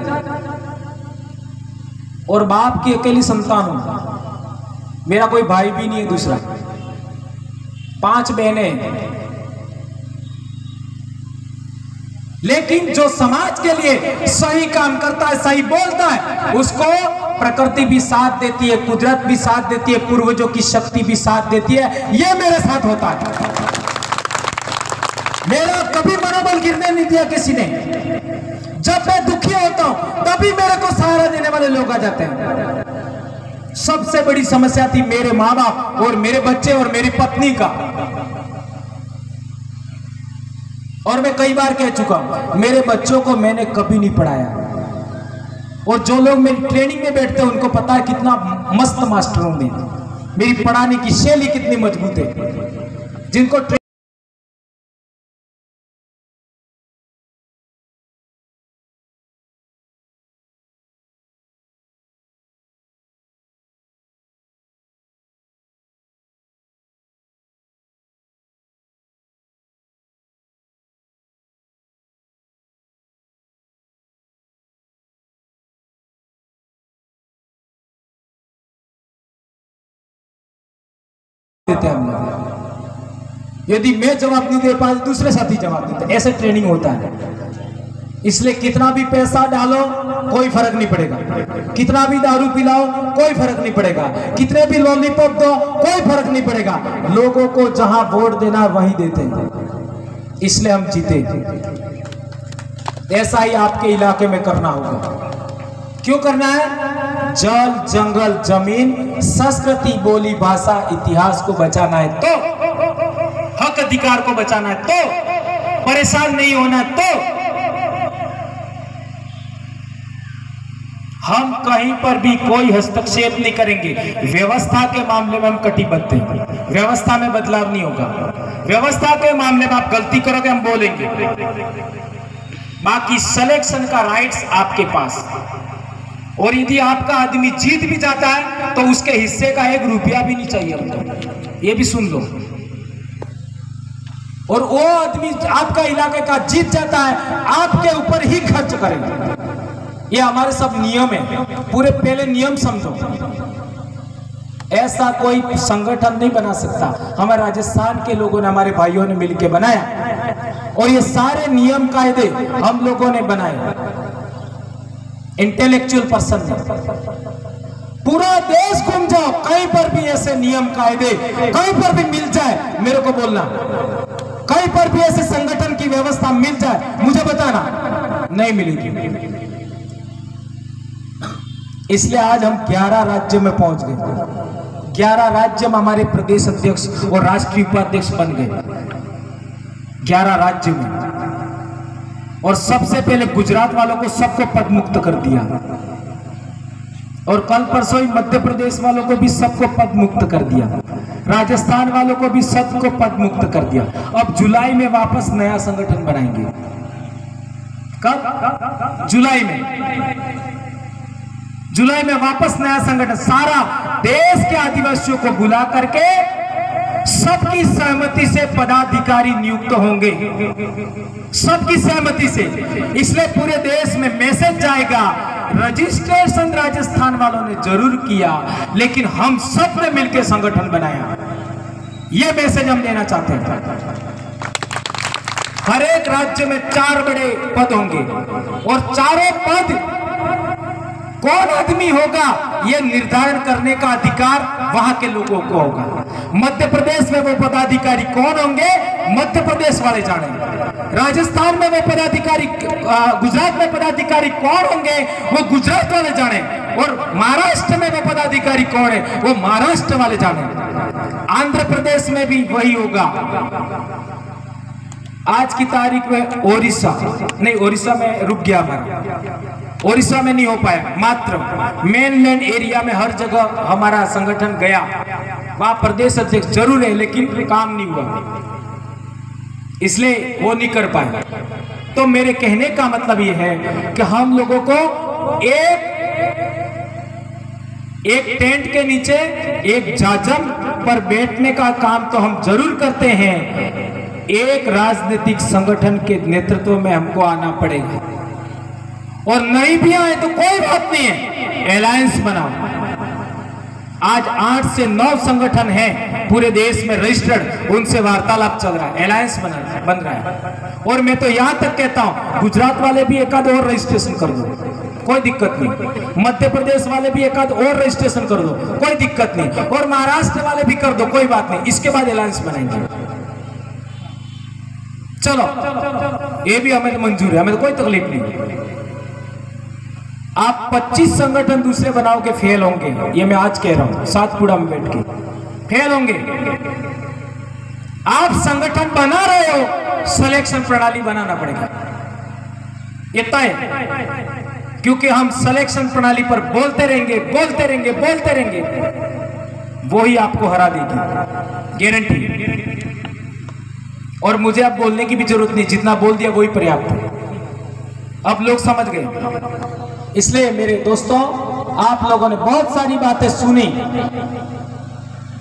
और बाप की अकेली संतान हूं, मेरा कोई भाई भी नहीं है दूसरा, 5 बहनें। लेकिन जो समाज के लिए सही काम करता है, सही बोलता है, उसको प्रकृति भी साथ देती है, कुदरत भी साथ देती है, पूर्वजों की शक्ति भी साथ देती है। ये मेरे साथ होता है। मेरा कभी मनोबल गिरने नहीं दिया किसी ने। जब मैं दुखी होता हूं तभी मेरे को सहारा देने वाले लोग आ जाते हैं। सबसे बड़ी समस्या थी मेरे माँ बाप और मेरे बच्चे और मेरी पत्नी का। और मैं कई बार कह चुका हूं, मेरे बच्चों को मैंने कभी नहीं पढ़ाया। और जो लोग मेरी ट्रेनिंग में बैठते हैं उनको पता है कितना मस्त मास्टर हूं मैं, मेरी पढ़ाने की शैली कितनी मजबूत है। जिनको देते हम लोग, यदि मैं जवाब नहीं दे पाए दूसरे साथी जवाब देते, ऐसे ट्रेनिंग होता है। इसलिए कितना भी पैसा डालो कोई फर्क नहीं पड़ेगा, कितना भी दारू पिलाओ कोई फर्क नहीं पड़ेगा, कितने भी लॉलीपॉप दो कोई फर्क नहीं पड़ेगा। लोगों को जहां वोट देना वहीं देते हैं, इसलिए हम जीते। ऐसा ही आपके इलाके में करना होगा। क्यों करना है? जल, जंगल, जमीन, संस्कृति, बोली, भाषा, इतिहास को बचाना है तो, हक अधिकार को बचाना है तो, परेशान नहीं होना तो। हम कहीं पर भी कोई हस्तक्षेप नहीं करेंगे। व्यवस्था के मामले में हम कटिबद्ध हैं, व्यवस्था में बदलाव नहीं होगा। व्यवस्था के मामले में आप गलती करोगे हम बोलेंगे, बाकी सिलेक्शन का राइट्स आपके पास। और यदि आपका आदमी जीत भी जाता है तो उसके हिस्से का 1 रुपया भी नहीं चाहिए हमको, ये भी सुन लो। और वो आदमी आपका इलाके का जीत जाता है, आपके ऊपर ही खर्च करेगा। ये हमारे सब नियम है, पूरे पहले नियम समझो। ऐसा कोई संगठन नहीं बना सकता, हमारे राजस्थान के लोगों ने, हमारे भाइयों ने मिलकर बनाया। और ये सारे नियम कायदे हम लोगों ने बनाए, इंटेलेक्चुअल पर्सन ने। पूरा देश घूम जाओ, कहीं पर भी ऐसे नियम कायदे कहीं पर भी मिल जाए मेरे को बोलना, कहीं पर भी ऐसे संगठन की व्यवस्था मिल जाए मुझे बताना। नहीं मिलेगी। इसलिए आज हम 11 राज्य में पहुंच गए। 11 राज्य में हमारे प्रदेश अध्यक्ष और राष्ट्रीय उपाध्यक्ष बन गए, 11 राज्य में। और सबसे पहले गुजरात वालों को सबको पद मुक्त कर दिया, और कल परसों ही मध्य प्रदेश वालों को भी सबको पद मुक्त कर दिया, राजस्थान वालों को भी सबको पद मुक्त कर दिया। अब जुलाई में वापस नया संगठन बनाएंगे। कब? जुलाई में। जुलाई में वापस नया संगठन, सारा देश के आदिवासियों को बुला करके सबकी सहमति से पदाधिकारी नियुक्त होंगे, सबकी सहमति से। इसलिए पूरे देश में मैसेज जाएगा, रजिस्ट्रेशन राजस्थान वालों ने जरूर किया, लेकिन हम सब ने मिलकर संगठन बनाया। यह मैसेज हम देना चाहते हैं। हर एक राज्य में 4 बड़े पद होंगे, और चारों पद कौन आदमी होगा यह निर्धारण करने का अधिकार वहां के लोगों को होगा। मध्य प्रदेश में वो पदाधिकारी कौन होंगे, मध्य प्रदेश वाले जाने। राजस्थान में वो पदाधिकारी, गुजरात में पदाधिकारी कौन होंगे, वो गुजरात वाले जाने। और महाराष्ट्र में वो पदाधिकारी कौन है, वो महाराष्ट्र वाले जाने। आंध्र प्रदेश में भी वही होगा। आज की तारीख में ओडिशा नहीं, ओडिशा में रुक गया हमारा, ओडिशा में नहीं हो पाया। मात्र मेनलैंड एरिया में हर जगह हमारा संगठन गया, वहां प्रदेश अध्यक्ष जरूर है, लेकिन काम नहीं हुआ, इसलिए वो नहीं कर पाए। तो मेरे कहने का मतलब ये है कि हम लोगों को एक टेंट के नीचे एक जाजम पर बैठने का काम तो हम जरूर करते हैं, एक राजनीतिक संगठन के नेतृत्व में हमको आना पड़ेगा। और नहीं भी आए तो कोई बात नहीं है, अलायंस बनाओ। आज 8 से 9 संगठन हैं पूरे देश में रजिस्टर्ड, उनसे वार्तालाप चल रहा है, अलायंस बन रहा है। और मैं तो यहां तक कहता हूं, गुजरात वाले भी एक आध और रजिस्ट्रेशन कर दो, कोई दिक्कत नहीं। मध्य प्रदेश वाले भी एक आध और रजिस्ट्रेशन कर दो, कोई दिक्कत नहीं। और महाराष्ट्र वाले भी कर दो, कोई बात नहीं। इसके बाद अलायंस बनाएंगे। चलो, ये भी हमें मंजूर है, हमें तो कोई तकलीफ नहीं। आप 25 संगठन दूसरे बनाओ के फेल होंगे, ये मैं आज कह रहा हूं, सातपुड़ा में बैठ के फेल होंगे। आप संगठन बना रहे हो, सिलेक्शन प्रणाली बनाना पड़ेगा, इतना है। क्योंकि हम सिलेक्शन प्रणाली पर बोलते रहेंगे, बोलते रहेंगे, बोलते रहेंगे, वो ही आपको हरा देगी, गारंटी। और मुझे अब बोलने की भी जरूरत नहीं, जितना बोल दिया वही पर्याप्त है। अब लोग समझ गए। इसलिए मेरे दोस्तों, आप लोगों ने बहुत सारी बातें सुनी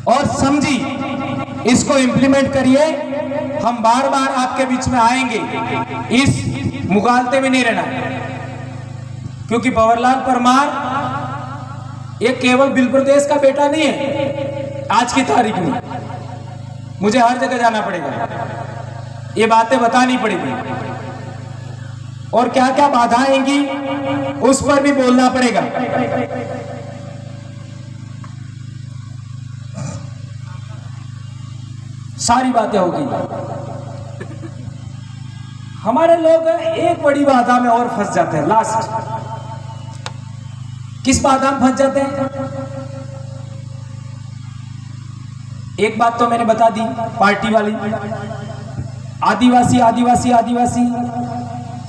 और समझी, इसको इंप्लीमेंट करिए। हम बार बार आपके बीच में आएंगे, इस मुगालते में नहीं रहना, क्योंकि भंवरलाल परमार ये केवल बिल प्रदेश का बेटा नहीं है। आज की तारीख में मुझे हर जगह जाना पड़ेगा, ये बातें बतानी पड़ेगी, और क्या क्या बाधाएं आएंगी उस पर भी बोलना पड़ेगा। सारी बातें होगी। हमारे लोग एक बड़ी बाधा में और फंस जाते हैं। लास्ट किस बाधा में फंस जाते हैं? एक बात तो मैंने बता दी, पार्टी वाली, आदिवासी आदिवासी आदिवासी,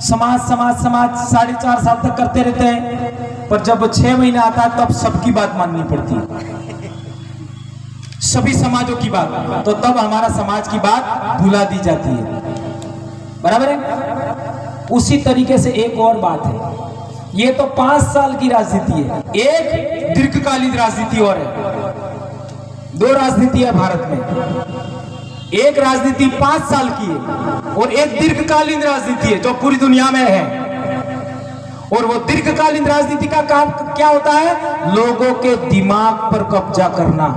समाज समाज समाज 4.5 साल तक करते रहते हैं, पर जब 6 महीने आता है तब सबकी बात माननी पड़ती है, सभी समाजों की बात, तो तब हमारा समाज की बात भुला दी जाती है। बराबर है? उसी तरीके से एक और बात है, ये तो 5 साल की राजनीति है, एक दीर्घकालीन राजनीति और है। 2 राजनीति है भारत में, एक राजनीति 5 साल की है और एक दीर्घकालीन राजनीति है जो पूरी दुनिया में है। और वो दीर्घकालीन राजनीति का काम क्या होता है? लोगों के दिमाग पर कब्जा करना,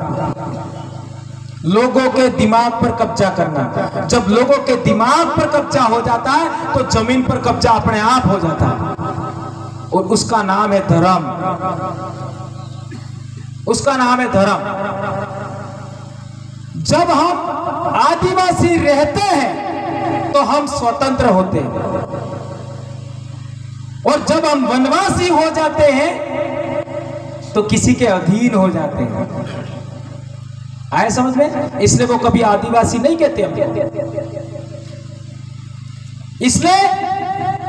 लोगों के दिमाग पर कब्जा करना। जब लोगों के दिमाग पर कब्जा हो जाता है तो जमीन पर कब्जा अपने आप हो जाता है, और उसका नाम है धर्म, उसका नाम है धर्म। जब हम आदिवासी रहते हैं तो हम स्वतंत्र होते हैं, हम वनवासी हो जाते हैं तो किसी के अधीन हो जाते हैं। आए समझ में? इसलिए वो कभी आदिवासी नहीं कहते हम। इसलिए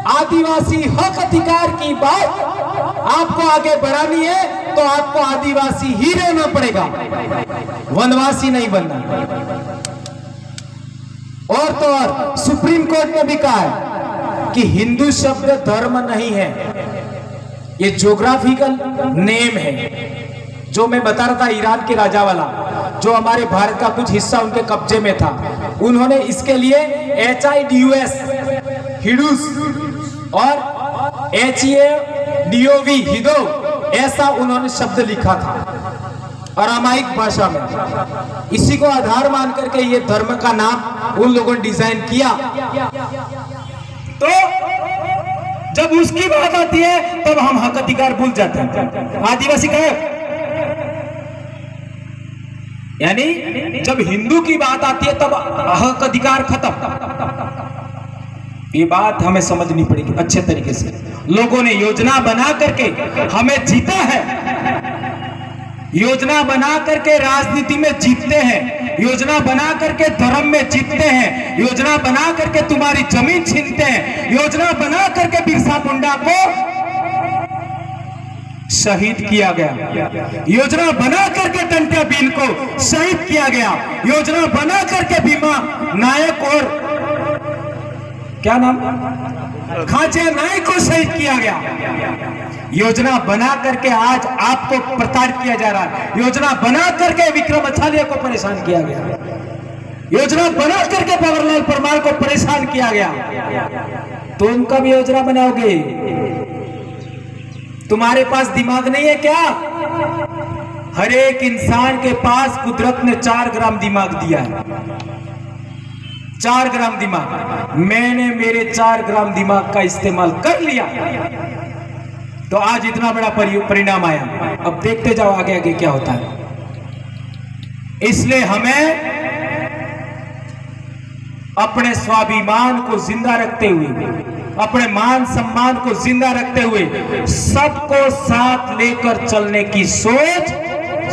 आदिवासी हक अधिकार की बात आपको आगे बढ़ानी है तो आपको आदिवासी ही रहना पड़ेगा, वनवासी नहीं बनना। और तो और सुप्रीम कोर्ट ने भी कहा है कि हिंदू शब्द धर्म नहीं है, ये ज्योग्राफिकल नेम है। जो मैं बता रहा था ईरान के राजा वाला, जो हमारे भारत का कुछ हिस्सा उनके कब्जे में था, उन्होंने इसके लिए HIDUS हिडूस और HADOV हिदो ऐसा उन्होंने शब्द लिखा था अरामाइक भाषा में। इसी को आधार मान करके ये धर्म का नाम उन लोगों ने डिजाइन किया। तो जब उसकी बात आती है तब हम हक अधिकार भूल जाते हैं। आदिवासी का यानी जब हिंदू की बात आती है तब हक अधिकार खत्म। ये बात हमें समझनी पड़ेगी अच्छे तरीके से। लोगों ने योजना बना करके हमें जीता है, योजना बना करके राजनीति में जीतते हैं, योजना बना करके धर्म में जीतते हैं, योजना बना करके तुम्हारी जमीन छीनते हैं, योजना बना करके बिरसा मुंडा को शहीद किया गया, योजना बना करके टंट्या बीन को शहीद किया गया, योजना बना करके भीमा नायक और क्या नाम खाचे नायक को शहीद किया गया। योजना बना करके आज आपको प्रताड़ित किया जा रहा है, योजना बना करके विक्रम अछालिया को परेशान किया गया, योजना बना करके भंवरलाल परमार को परेशान किया गया। तुम कब योजना बनाओगे? तुम्हारे पास दिमाग नहीं है क्या? हर एक इंसान के पास कुदरत ने 4 ग्राम दिमाग दिया है, 4 ग्राम दिमाग। मैंने मेरे 4 ग्राम दिमाग का इस्तेमाल कर लिया तो आज इतना बड़ा परिणाम आया। अब देखते जाओ आगे आगे क्या होता है। इसलिए हमें अपने स्वाभिमान को जिंदा रखते हुए, अपने मान सम्मान को जिंदा रखते हुए सबको साथ लेकर चलने की सोच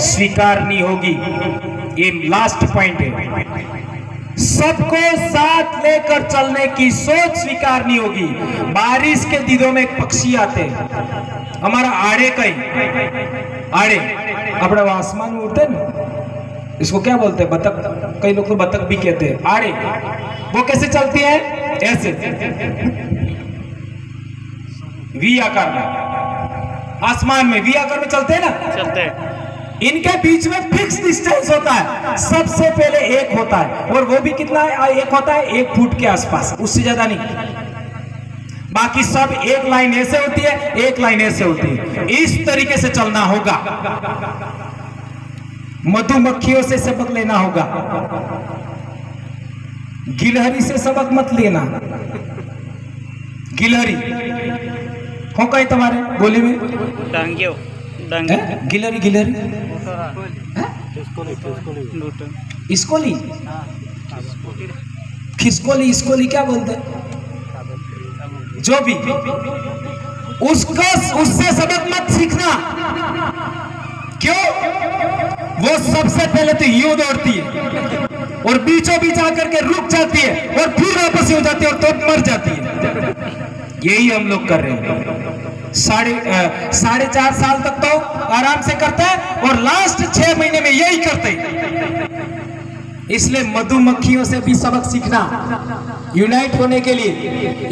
स्वीकारनी होगी। ये लास्ट पॉइंट है, सबको साथ लेकर चलने की सोच स्वीकारनी होगी। बारिश के दिनों में एक पक्षी आते हैं, हमारा आड़े आड़े अपने आसमान में उड़ते ना, इसको क्या बोलते हैं? बतख, कई लोग तो बतख भी कहते हैं। आड़े वो कैसे चलती है? ऐसे वी आकार में, आसमान में वी आकार में चलते हैं ना, चलते हैं। इनके बीच में फिक्स डिस्टेंस होता है, सबसे पहले 1 होता है, और वो भी कितना है? 1 होता है 1 फुट के आसपास, उससे ज्यादा नहीं। बाकी सब एक लाइन ऐसे होती है, एक लाइन ऐसे होती है। इस तरीके से चलना होगा। मधुमक्खियों से सबक लेना होगा, गिलहरी से सबक मत लेना। गिलहरी हो कहीं तुम्हारे बोली में? डांगियो गिलहरी गिलहरी इसकोली खिसकोली इसकोली क्या बोलते हैं? जो भी उसका उससे सबक मत सीखना। क्यों? वो सबसे पहले तो यूं दौड़ती है और बीचों बीच आकर के रुक जाती है और फिर वापस हो जाती है और तो मर जाती है। यही हम लोग कर रहे हैं। 4.5 साल तक तो आराम से करते हैं और लास्ट 6 महीने में यही करते हैं। इसलिए मधुमक्खियों से भी सबक सीखना, यूनाइट होने के लिए।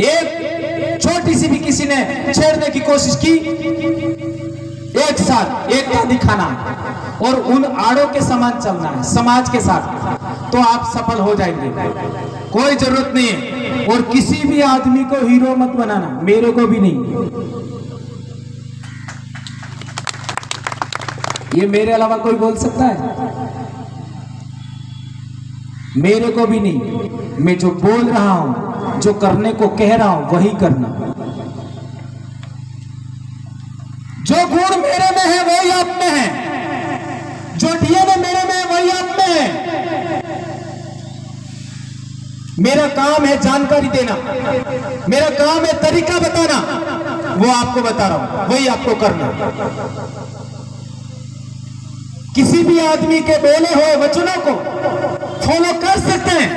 एक छोटी सी भी किसी ने छेड़ने की कोशिश की, एक साथ एकता दिखाना और उन आड़ों के समान चलना है समाज के साथ, तो आप सफल हो जाएंगे। कोई जरूरत नहीं है। और किसी भी आदमी को हीरो मत बनाना, मेरे को भी नहीं। ये मेरे अलावा कोई बोल सकता है? मेरे को भी नहीं। मैं जो बोल रहा हूं, जो करने को कह रहा हूं, वही करना। जो गुण मेरे में है वही आप में है, जो डीएनए मेरे में है वही आप में है। मेरा काम है जानकारी देना, मेरा काम है तरीका बताना। वो आपको बता रहा हूं, वही आपको करना। किसी भी आदमी के बोले हुए वचनों को फॉलो कर सकते हैं,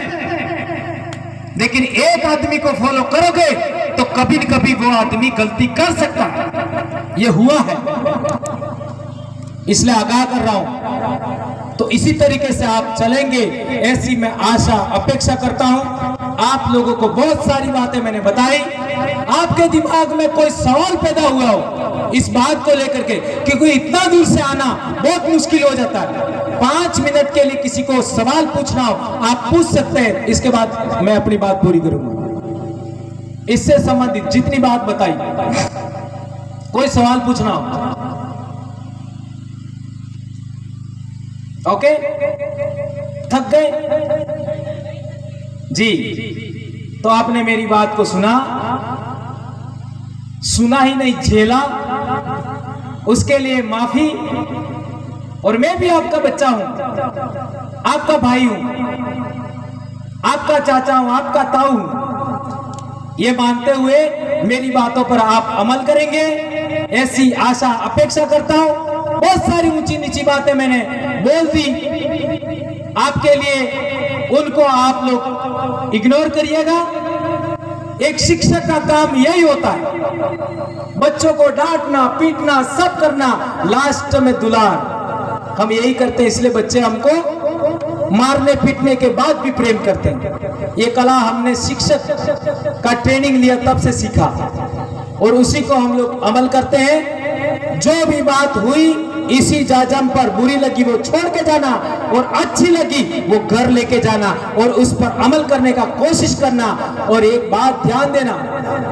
लेकिन एक आदमी को फॉलो करोगे तो कभी न कभी वो आदमी गलती कर सकता है। ये हुआ है, इसलिए आगाह कर रहा हूं। तो इसी तरीके से आप चलेंगे, ऐसी मैं आशा अपेक्षा करता हूं। आप लोगों को बहुत सारी बातें मैंने बताई। आपके दिमाग में कोई सवाल पैदा हुआ हो इस बात को लेकर के, क्योंकि इतना दूर से आना बहुत मुश्किल हो जाता है। 5 मिनट के लिए किसी को सवाल पूछना हो आप पूछ सकते हैं, इसके बाद मैं अपनी बात पूरी करूंगा। इससे संबंधित जितनी बात बताई, कोई सवाल पूछना हो। ओके, थक गए जी? तो आपने मेरी बात को सुना ही नहीं, झेला, उसके लिए माफी। और मैं भी आपका बच्चा हूं, आपका भाई हूं, आपका चाचा हूं, आपका ताऊ हूं। ये मानते हुए मेरी बातों पर आप अमल करेंगे, ऐसी आशा अपेक्षा करता हूं। बहुत सारी ऊंची नीची बातें मैंने बोल दी आपके लिए, उनको आप लोग इग्नोर करिएगा। एक शिक्षक का काम यही होता है, बच्चों को डांटना पीटना सब करना, लास्ट में दुलार। हम यही करते हैं, इसलिए बच्चे हमको मारने पीटने के बाद भी प्रेम करते हैं। ये कला हमने शिक्षक का ट्रेनिंग लिया तब से सीखा, और उसी को हम लोग अमल करते हैं। जो भी बात हुई इसी जाजम पर, बुरी लगी वो छोड़ के जाना, और अच्छी लगी वो घर लेके जाना, और उस पर अमल करने का कोशिश करना। और एक बात ध्यान देना,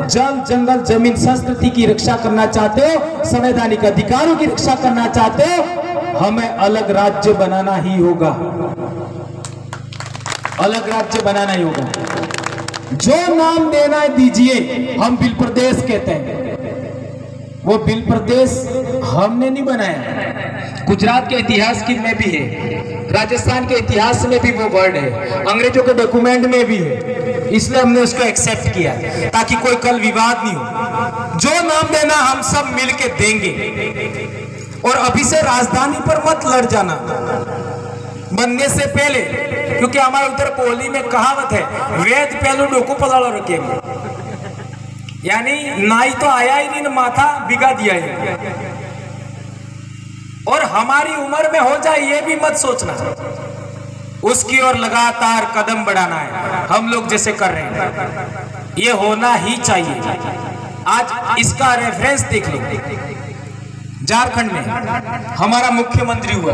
जल जंगल जमीन संस्कृति की रक्षा करना चाहते हो, संवैधानिक अधिकारों की रक्षा करना चाहते हो, हमें अलग राज्य बनाना ही होगा, अलग राज्य बनाना ही होगा। जो नाम देना दीजिए, हम बिल प्रदेश कहते हैं, वो बिल प्रदेश हमने नहीं बनाया। गुजरात के इतिहास की में भी है, राजस्थान के इतिहास में भी वो वर्ड है, अंग्रेजों के डॉक्यूमेंट में भी है, इसलिए हमने उसको एक्सेप्ट किया ताकि कोई कल विवाद नहीं हो। जो नाम देना हम सब मिलके देंगे। और अभी से राजधानी पर मत लड़ जाना बनने से पहले, क्योंकि हमारे उधर कोहली में कहावत है, वेद पहलू डोकू पलाड़ो रखेंगे, यानी नाई तो आया ही नहीं ना माथा बिगा दिया ही। और हमारी उम्र में हो जाए ये भी मत सोचना, उसकी ओर लगातार कदम बढ़ाना है, हम लोग जैसे कर रहे हैं ये होना ही चाहिए। आज इसका रेफरेंस देख लो, झारखंड में हमारा मुख्यमंत्री हुआ,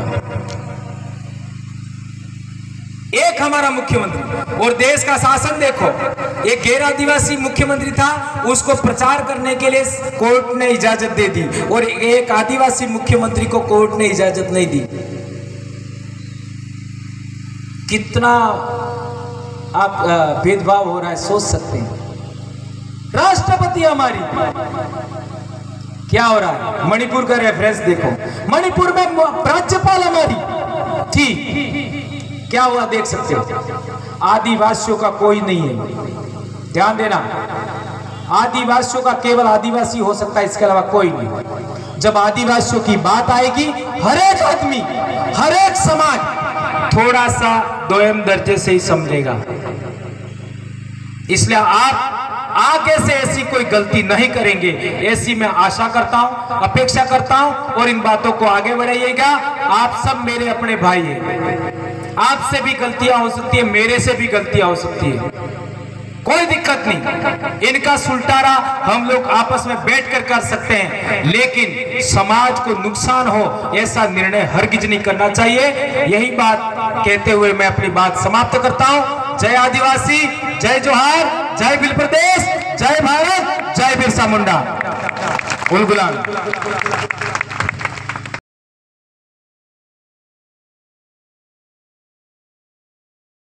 एक हमारा मुख्यमंत्री, और देश का शासन देखो, एक गैर आदिवासी मुख्यमंत्री था, उसको प्रचार करने के लिए कोर्ट ने इजाजत दे दी, और एक आदिवासी मुख्यमंत्री को कोर्ट ने इजाजत नहीं दी। कितना आप भेदभाव हो रहा है सोच सकते हैं। राष्ट्रपति हमारी, क्या हो रहा है? मणिपुर का रेफरेंस देखो, मणिपुर में राज्यपाल हमारी थी, क्या हुआ देख सकते हो। आदिवासियों का कोई नहीं है, ध्यान देना, आदिवासियों का केवल आदिवासी हो सकता है, इसके अलावा कोई नहीं। जब आदिवासियों की बात आएगी, हर एक आदमी, हर एक समाज थोड़ा सा दोयम दर्जे से ही समझेगा। इसलिए आप आगे से ऐसी कोई गलती नहीं करेंगे, ऐसी मैं आशा करता हूं, अपेक्षा करता हूं, और इन बातों को आगे बढ़ाइएगा। आप सब मेरे अपने भाई हैं, आपसे भी गलतियां हो सकती है, मेरे से भी गलतियां हो सकती है, कोई दिक्कत नहीं। इनका सुलटारा हम लोग आपस में बैठकर कर सकते हैं, लेकिन समाज को नुकसान हो ऐसा निर्णय हरगिज नहीं करना चाहिए। यही बात कहते हुए मैं अपनी बात समाप्त करता हूं। जय आदिवासी, जय जोहार, जय बिल प्रदेश, जय भारत, जय बिरसा मुंडा। उल गुलाम।